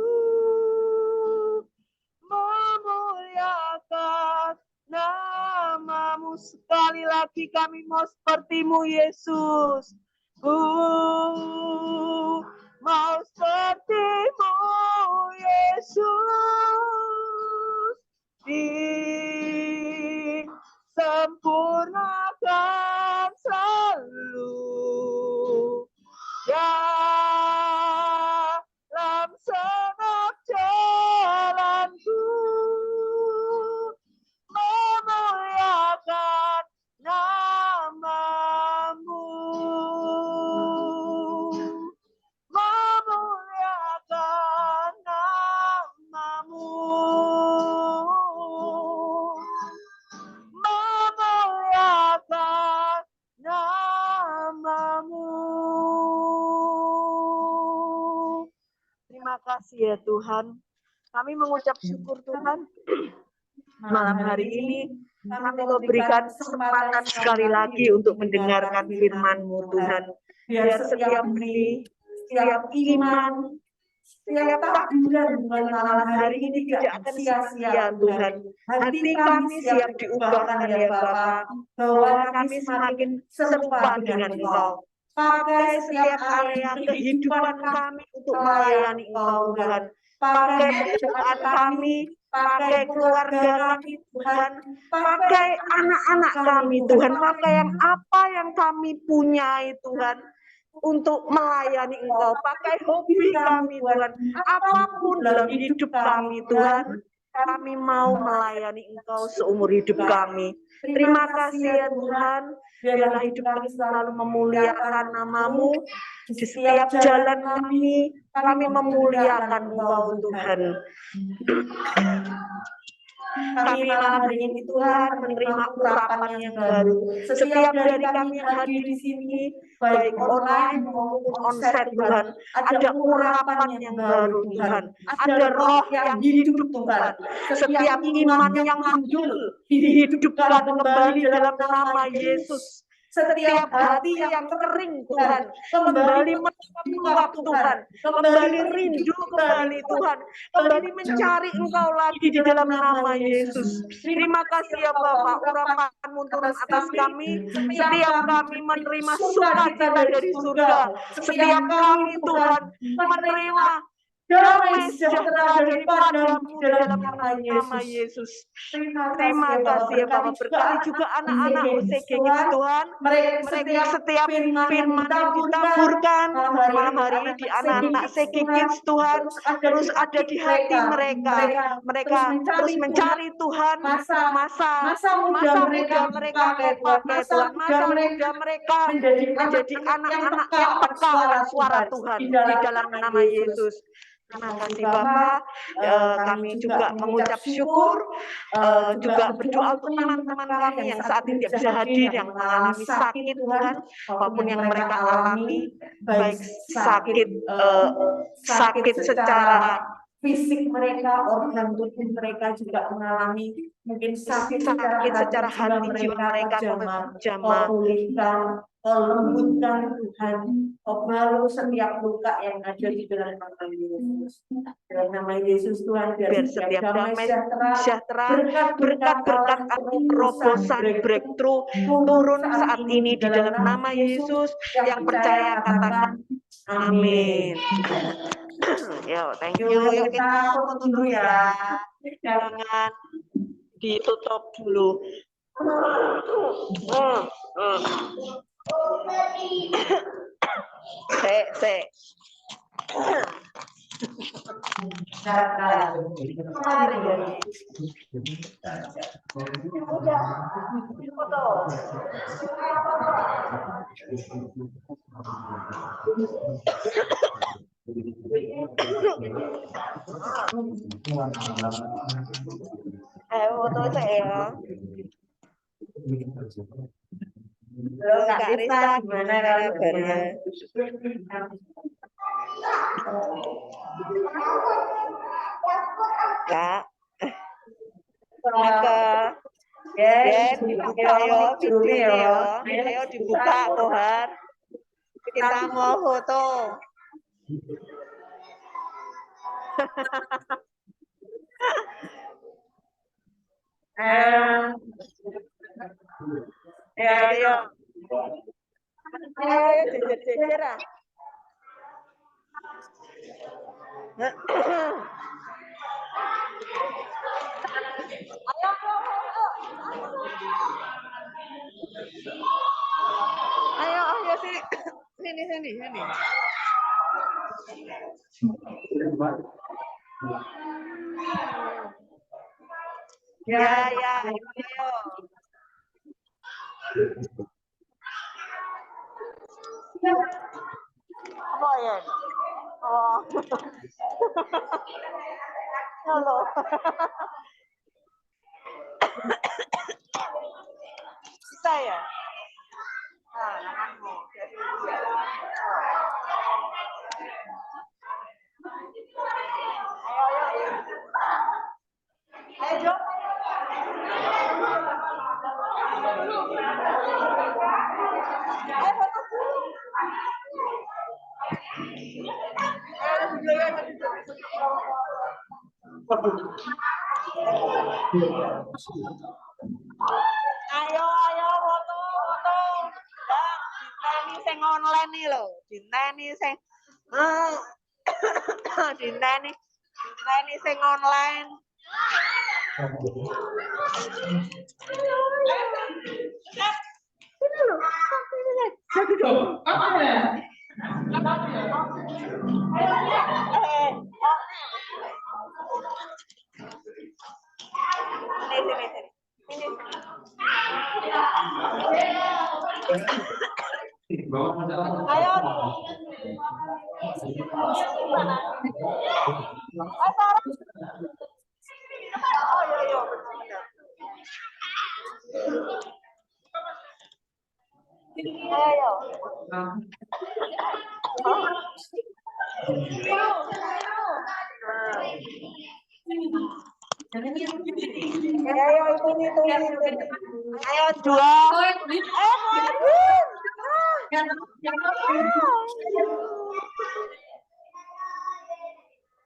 memuliakan nama-Mu. Sekali lagi kami mau seperti-Mu, Yesus. Mau seperti-Mu, Yesus. Disempurnakan terima kasih ya Tuhan. Kami mengucap syukur Tuhan. Malam hari ini kami mau berikan kesempatan sekali lagi untuk mendengarkan firman-Mu Tuhan. Biar setiap benih, setiap iman, setiap takbiran Tuhan malam hari ini tidak akan sia-sia Tuhan. Hati kami siap diubahkan ya Bapa, bahwa kami semakin serupa dengan Engkau. Pakai setiap area kehidupan kami untuk melayani Engkau Tuhan. Pakai pekerjaan kami, pakai keluarga kami Tuhan, pakai anak-anak kami Tuhan, pakai apa yang kami punyai Tuhan, untuk melayani Engkau, pakai hobi kami Tuhan, apapun dalam hidup kami Tuhan, kami mau melayani Engkau seumur hidup kami. Terima kasih ya Tuhan, biarlah hidup kami selalu memuliakan nama-Mu, di setiap jalan kami memuliakan Engkau Tuhan. Kami malam hari ini Tuhan menerima urapan yang baru. Setiap dari kami yang hadir di sini, baik online maupun onsite Tuhan, ada urapan yang baru Tuhan. Ada roh yang hidup Tuhan. Setiap iman yang muncul dihidupkan kembali dalam nama Yesus. Setiap hati yang kering Tuhan, kembali meluap Tuhan, kembali rindu kembali Tuhan, kembali mencari Engkau lagi di dalam nama Yesus. Terima kasih ya Bapak, urapan-Mu turun atas kami, setiap kami menerima sukacita dari surga, setiap kami Tuhan menerima damai sejahtera daripada-Mu dalam nama Yesus. Terima kasih ya Bapak, berkati juga anak-anak OCG Tuhan, mereka setiap firman yang ditaburkan malam hari ini di anak-anak OCG Tuhan, terus ada di hati mereka terus mencari Tuhan, masa muda mereka pakai Tuhan, masa muda mereka menjadi anak-anak yang peka oleh suara Tuhan di dalam nama Yesus. Terima kasih Bapak, kami juga mengucap syukur, juga berdoa untuk teman-teman kami yang saat ini tidak bisa hadir, yang mengalami sakit Tuhan, apapun yang mereka alami, baik sakit secara fisik mereka, organ tubuh mereka juga mengalami mungkin sakit secara hati jiwa mereka, menjamah, pulihkan, lembutkan Tuhan, baru setiap luka yang ada di dalam nama Yesus. Dalam nama Yesus Tuhan, biar setiap damai sejahtera, berkat-berkat terobosan breakthrough turun saat ini di dalam nama Yesus. Yang percaya katakan amin. Yo, thank you. Yuk kita foto dulu ya. Jangan ditutup dulu. Se. Ayo foto saya. Kak Risa, gimana kabarnya? Kak, ya, dibuka yo, ayo dibuka Kohar. Kita mau foto. Ayo. Jejer ah. Ayo sini. Ya, ayo. Apa ya? Oh. Halo. Bisa ya? Namanmu. Ayo foto. Dinteni sing online nih lho. Dinteni sing Dinteni sing online. Ayo. Oh iya benar. Ayo. Ayo dua.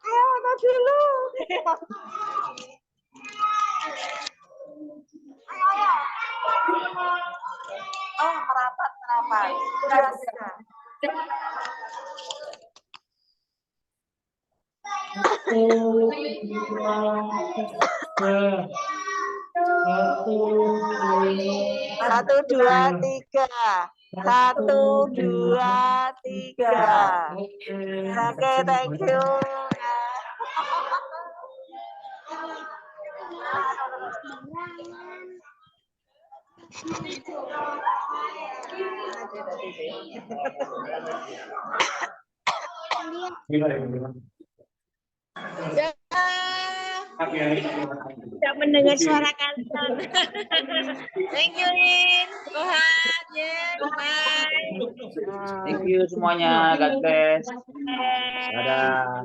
Ayo dulu. Ayo. Oh, merapat. Satu, dua, tiga. Oke, thank you. Tidak mendengar suara kalian. Thank you, Lin. Tuhan, bye. Thank you semuanya, God bless. Dadah.